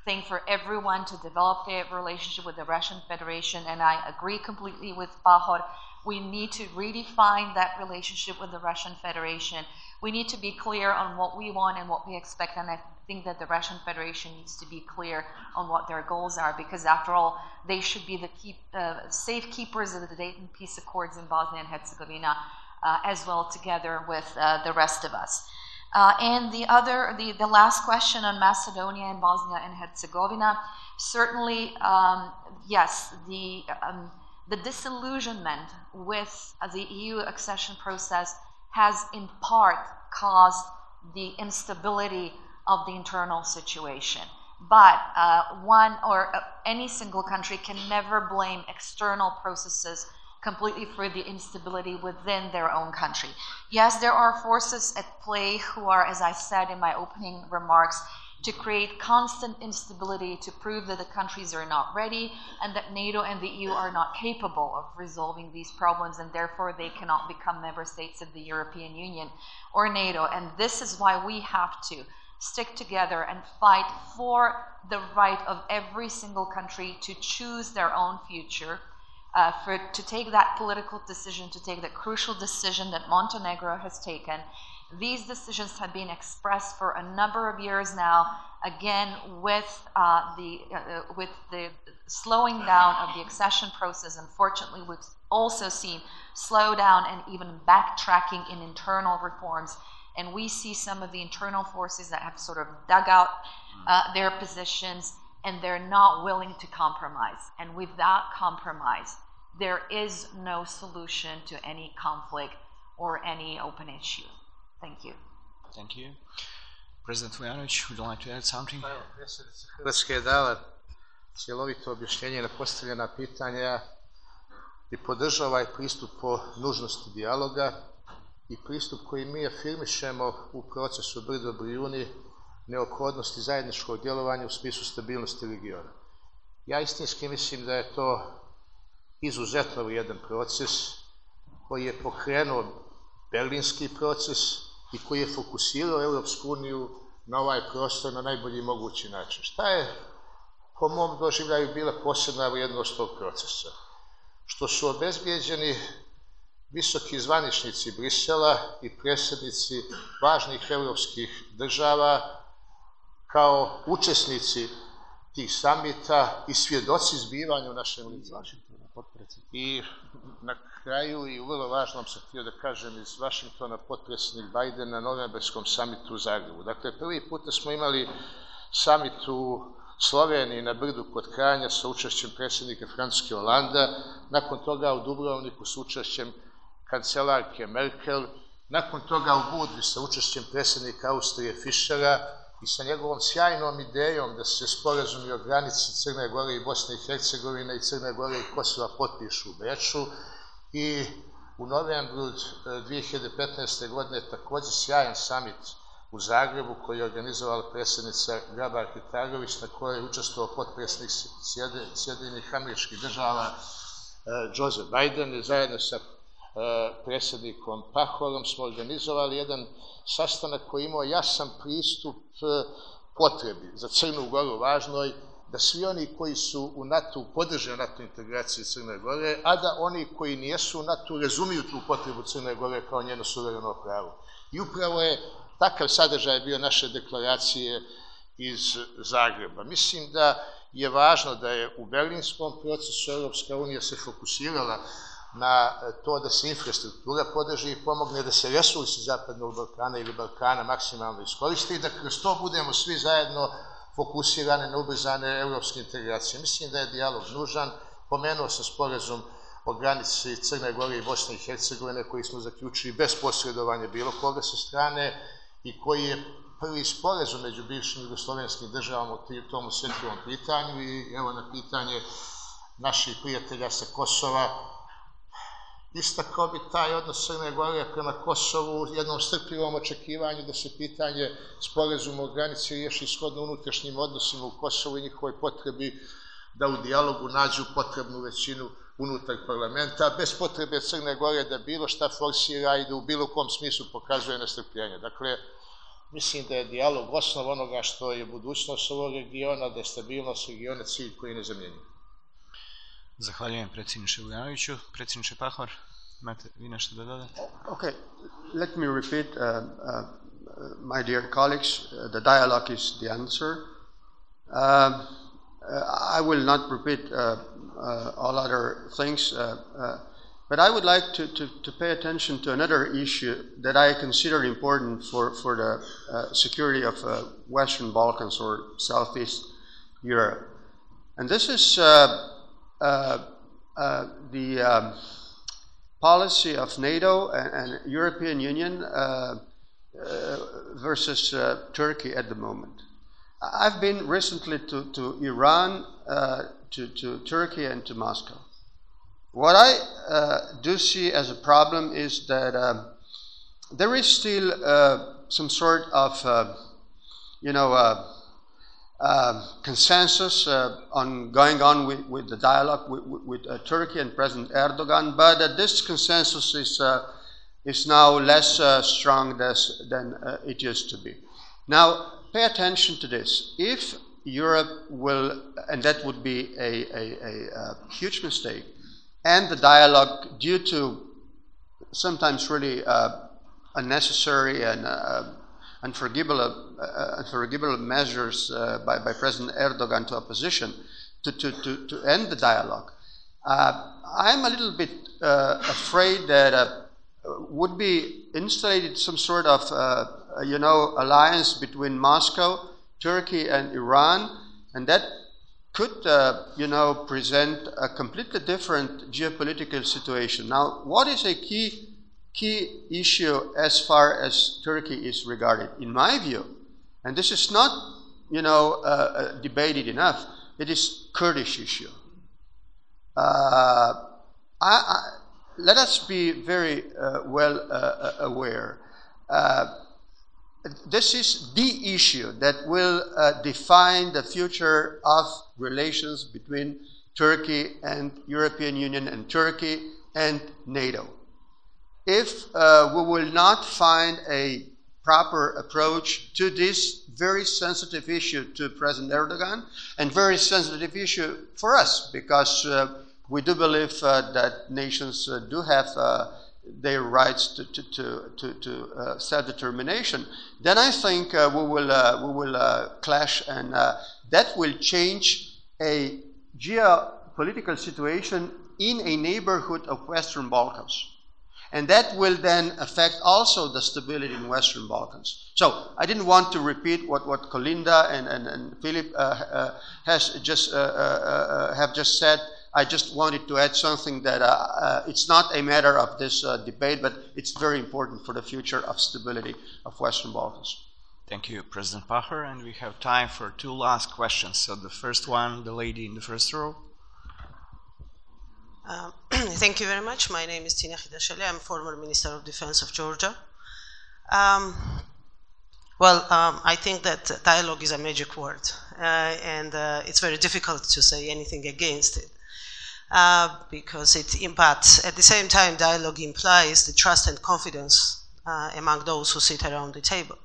thing for everyone to develop their relationship with the Russian Federation, and I agree completely with Pahor. We need to redefine that relationship with the Russian Federation. We need to be clear on what we want and what we expect, and I think that the Russian Federation needs to be clear on what their goals are, because after all, they should be the safekeepers of the Dayton Peace Accords in Bosnia and Herzegovina, as well, together with the rest of us. And the last question on Macedonia and Bosnia and Herzegovina, certainly, yes, the disillusionment with the EU accession process has in part caused the instability of the internal situation. But one or any single country can never blame external processes completely for the instability within their own country. Yes, there are forces at play who are, as I said in my opening remarks, to create constant instability, to prove that the countries are not ready and that NATO and the EU are not capable of resolving these problems, and therefore they cannot become member states of the European Union or NATO. And this is why we have to stick together and fight for the right of every single country to choose their own future, to take that political decision, to take that crucial decision that Montenegro has taken, These decisions have been expressed for a number of years now, again with the slowing down of the accession process. Unfortunately, we've also seen slowdown and even backtracking in internal reforms. And we see some of the internal forces that have sort of dug out their positions, and they're not willing to compromise. And without compromise, there is no solution to any conflict or any open issue. Thank you. Thank you. President Vujanović, would you like to add something? Predsjednica Hrvatske je dala cjelovito objašnjenje na postavljena pitanja i podržava ovaj pristup po nužnosti dijaloga i pristup koji mi afirmišemo u procesu Brdo-Brijuni, neophodnosti zajedničkog djelovanja u smislu stabilnosti regiona. Ja istinski mislim da je to izuzetno jedan proces koji je pokrenuo berlinski proces i koji je fokusirao Europsku uniju na ovaj prostor na najbolji mogući način. Šta je po mom doživljaju bila posebna vrijednost tog procesa? Što su obezbijeđeni visoki zvaničnici Brisela i predsjednici važnih europskih država kao učesnici tih samita i svjedoci zbivanja u našem licu. I na kraju, i u vrlo važnom sam htio da kažem, iz Vašingtona potpredsjednik Biden na novembarskom samitu u Zagrebu. Dakle, prvi puta smo imali samit u Sloveniji na Brdu kod Kranja sa učešćem predsjednika Francuske Holanda, nakon toga u Dubrovniku s učešćem kancelarke Merkel, nakon toga u Budvi sa učešćem predsjednika Austrije Fischera i sa njegovom sjajnom idejom da se sporazumi o granici Crne Gore i Bosne i Hercegovine i Crne Gore i Kosova potpišu u Beču. I u novembru 2015. godine također sjajan samit u Zagrebu koji je organizovala predsjednica Grabar-Kitarović, na kojoj je učestvovao potpredsjednik Sjedinjenih Američkih Država Joseph Biden, i zajedno sa predsjednikom Pahorom smo organizovali jedan sastanak koji imao jasan pristup potrebi za Crnu Goru važnoj, da svi oni koji su u NATO podrže NATO integraciju Crne Gore, a da oni koji nijesu u NATO razumiju tu potrebu Crne Gore kao njeno suvereno pravo. I upravo je takav sadržaj bio naše deklaracije iz Zagreba. Mislim da je važno da je u berlinskom procesu Europska unija se fokusirala na to da se infrastruktura podrži i pomogne, da se resursi Zapadnog Balkana ili Balkana maksimalno iskoriste i da kroz to budemo svi zajedno fokusirane na ubrzane europske integracije. Mislim da je dijalog nužan. Pomenuo sam sporazum o granici Crne Gore i Bosne i Hercegovine koji smo zaključili bez posredovanja bilo koga sa strane i koji je prvi sporazum među bivšim jugoslovenskim državama u tom osjetljivom pitanju. I evo na pitanje naših prijatelja sa Kosova, istakao bi taj odnos Crne Gore prema Kosovu jednom strpljivom očekivanju da se pitanje sporazuma o granici riješi shodno unutrašnjim odnosima u Kosovu i njihovoj potrebi da u dijalogu nađu potrebnu većinu unutar parlamenta, bez potrebe Crne Gore da bilo šta forsira i da u bilo kom smislu pokazuje nestrpljenje. Dakle, mislim da je dijalog osnov onoga što je budućnost ovog regiona, da je stabilnost regiona cilj koji je nezamjenjiv. Zahvaljujem predsjedniče Vujanoviću. Predsjedniče Pahor, imate vi nešto da dodate? Okay, let me repeat, my dear colleagues, the dialogue is the answer. I will not repeat all other things, but I would like to pay attention to another issue that I consider important for the security of Western Balkans or Southeast Europe. And this is the policy of NATO and European Union versus Turkey at the moment. I've been recently to Iran, to Turkey and to Moscow. What I do see as a problem is that there is still some sort of, consensus going on with the dialogue with Turkey and President Erdogan, but this consensus is now less strong than it used to be. Now, pay attention to this. If Europe will, and that would be a huge mistake, and the dialogue, due to sometimes really unnecessary and unforgivable measures by President Erdogan to opposition to end the dialogue. I'm a little bit afraid that would be instated some sort of alliance between Moscow, Turkey, and Iran, and that could present a completely different geopolitical situation. Now, what is a key issue as far as Turkey is regarded, in my view, and this is not debated enough, it is Kurdish issue. Let us be very well aware. This is the issue that will define the future of relations between Turkey and European Union and Turkey and NATO. If we will not find a proper approach to this very sensitive issue to President Erdogan, and very sensitive issue for us, because we do believe that nations do have their rights to self-determination, then I think we will clash, and that will change a geopolitical situation in a neighborhood of Western Balkans. And that will then affect also the stability in Western Balkans. So I didn't want to repeat what Kolinda and Philip have just said. I just wanted to add something that it's not a matter of this debate, but it's very important for the future of stability of Western Balkans. Thank you, President Pahor, and we have time for two last questions. So the first one, the lady in the first row. Thank you very much. My name is Tina Khidashvili. I'm former Minister of Defense of Georgia. I think that dialogue is a magic word, and it's very difficult to say anything against it, because but at the same time, dialogue implies the trust and confidence among those who sit around the table.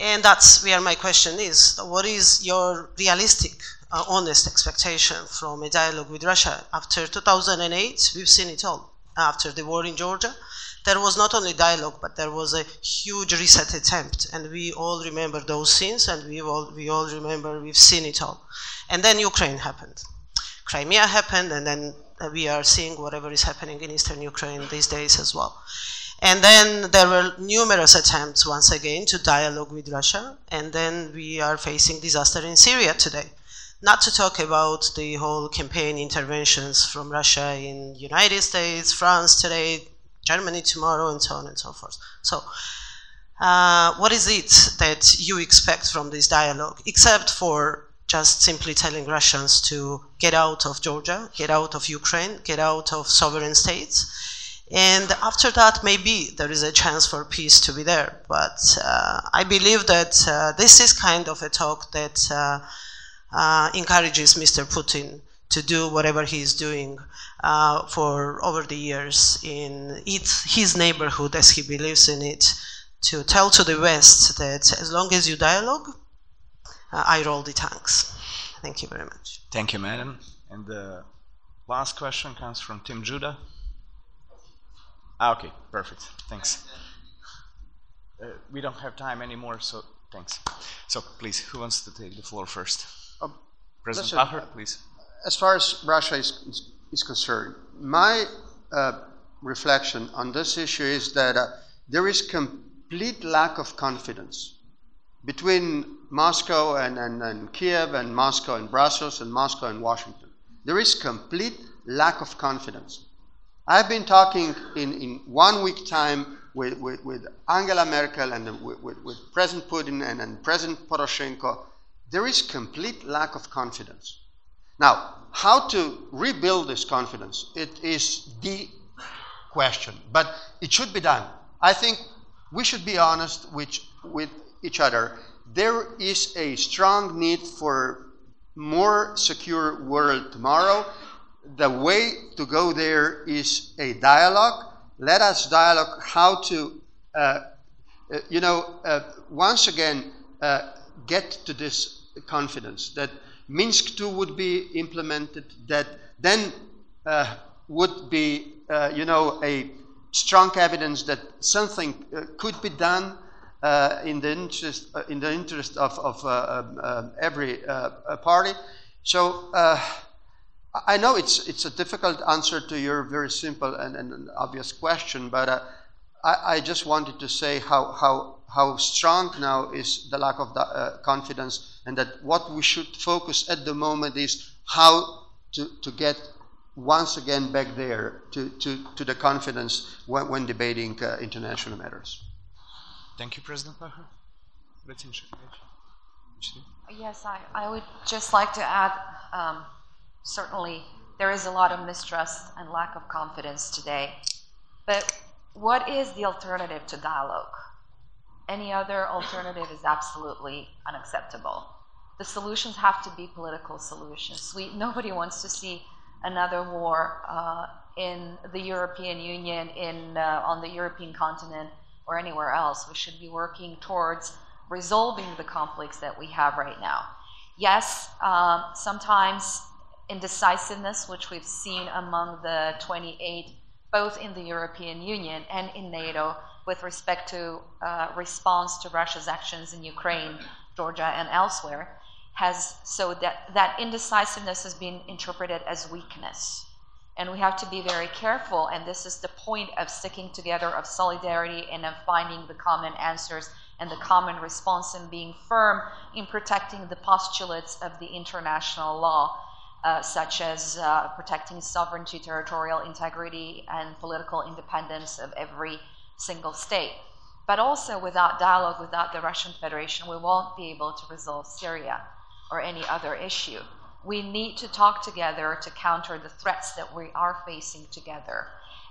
And that's where my question is. What is your realistic, honest expectation from a dialogue with Russia? After 2008, we've seen it all. After the war in Georgia, there was not only dialogue, but there was a huge reset attempt. And we all remember those scenes, and we all remember we've seen it all. And then Ukraine happened. Crimea happened, and then we are seeing whatever is happening in eastern Ukraine these days as well. And then there were numerous attempts, once again, to dialogue with Russia, and then we are facing disaster in Syria today. Not to talk about the whole campaign interventions from Russia in United States, France today, Germany tomorrow, and so on and so forth. So, what is it that you expect from this dialogue, except for just simply telling Russians to get out of Georgia, get out of Ukraine, get out of sovereign states? And after that, maybe there is a chance for peace to be there. But I believe that this is kind of a talk that encourages Mr. Putin to do whatever he is doing for over the years in his neighborhood, as he believes in it, to tell to the West that as long as you dialogue, I roll the tanks. Thank you very much. Thank you, madam. And the last question comes from Tim Judah. Okay, perfect. Thanks. We don't have time anymore, so thanks. So please, who wants to take the floor first? President Pahor, please. As far as Russia is concerned, my reflection on this issue is that there is complete lack of confidence between Moscow and Kiev, and Moscow and Brussels, and Moscow and Washington. There is complete lack of confidence. I've been talking in 1 week time with Angela Merkel and with President Putin and President Poroshenko. There is complete lack of confidence. Now, how to rebuild this confidence? It is the question, but it should be done. I think we should be honest with each other. There is a strong need for more secure world tomorrow. The way to go there is a dialogue. Let us dialogue how to, once again, get to this confidence that Minsk II would be implemented, that then would be, a strong evidence that something could be done in the interest of every party. So I know it's a difficult answer to your very simple and obvious question, but I just wanted to say how strong now is the lack of confidence, and that what we should focus at the moment is how to get once again back there to the confidence when debating international matters. Thank you, President Pahor. Yes, I would just like to add, certainly there is a lot of mistrust and lack of confidence today. But what is the alternative to dialogue? Any other alternative is absolutely unacceptable. The solutions have to be political solutions. Nobody wants to see another war in the European Union, on the European continent, or anywhere else. We should be working towards resolving the conflicts that we have right now. Yes, sometimes indecisiveness, which we've seen among the 28, both in the European Union and in NATO, with respect to response to Russia's actions in Ukraine, Georgia, and elsewhere, so that indecisiveness has been interpreted as weakness. And we have to be very careful, and this is the point of sticking together, of solidarity, and of finding the common answers and the common response, and being firm in protecting the postulates of the international law, such as protecting sovereignty, territorial integrity, and political independence of every single state. But also, without dialogue, without the Russian Federation, we won't be able to resolve Syria or any other issue. We need to talk together to counter the threats that we are facing together.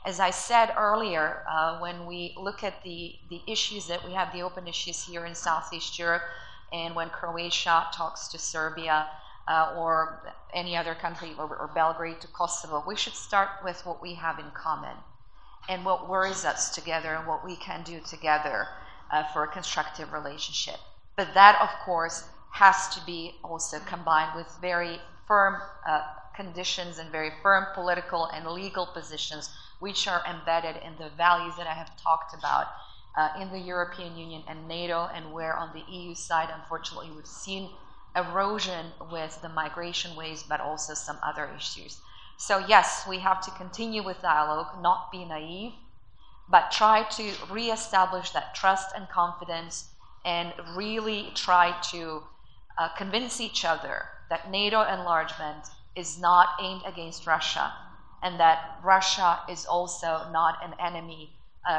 As I said earlier, when we look at the issues that we have, the open issues here in Southeast Europe, and when Croatia talks to Serbia or any other country, or Belgrade to Kosovo, we should start with what we have in common and what worries us together and what we can do together for a constructive relationship. But that, of course, has to be also combined with very firm conditions and very firm political and legal positions, which are embedded in the values that I have talked about in the European Union and NATO, and where on the EU side, unfortunately, we've seen erosion with the migration waves, but also some other issues. So yes, we have to continue with dialogue, not be naive, but try to reestablish that trust and confidence, and really try to convince each other that NATO enlargement is not aimed against Russia, and that Russia is also not an enemy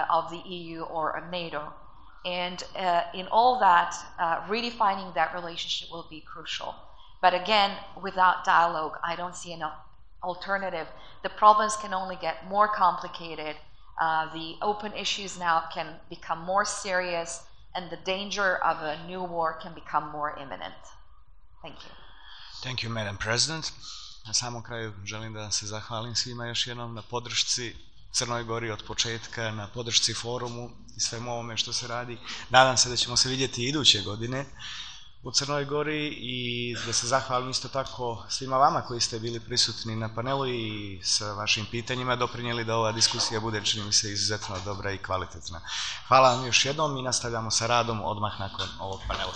of the EU or of NATO. And in all that, redefining that relationship will be crucial. But again, without dialogue, I don't see an alternative. The problems can only get more complicated. The open issues now can become more serious, and the danger of a new war can become more imminent. Thank you. Thank you, Madam President. Na samom kraju želim da se zahvalim svima još jednom na podršci Crnoj Gori od početka, na podršci forumu i svemu ovome što se radi. Nadam se da ćemo se vidjeti iduće godine u Crnoj Gori, i da se zahvalim isto tako svima vama koji ste bili prisutni na panelu i sa vašim pitanjima doprinijeli da ova diskusija bude, čini mi se, izuzetno dobra i kvalitetna. Hvala vam još jednom i nastavljamo sa radom odmah nakon ovog panela.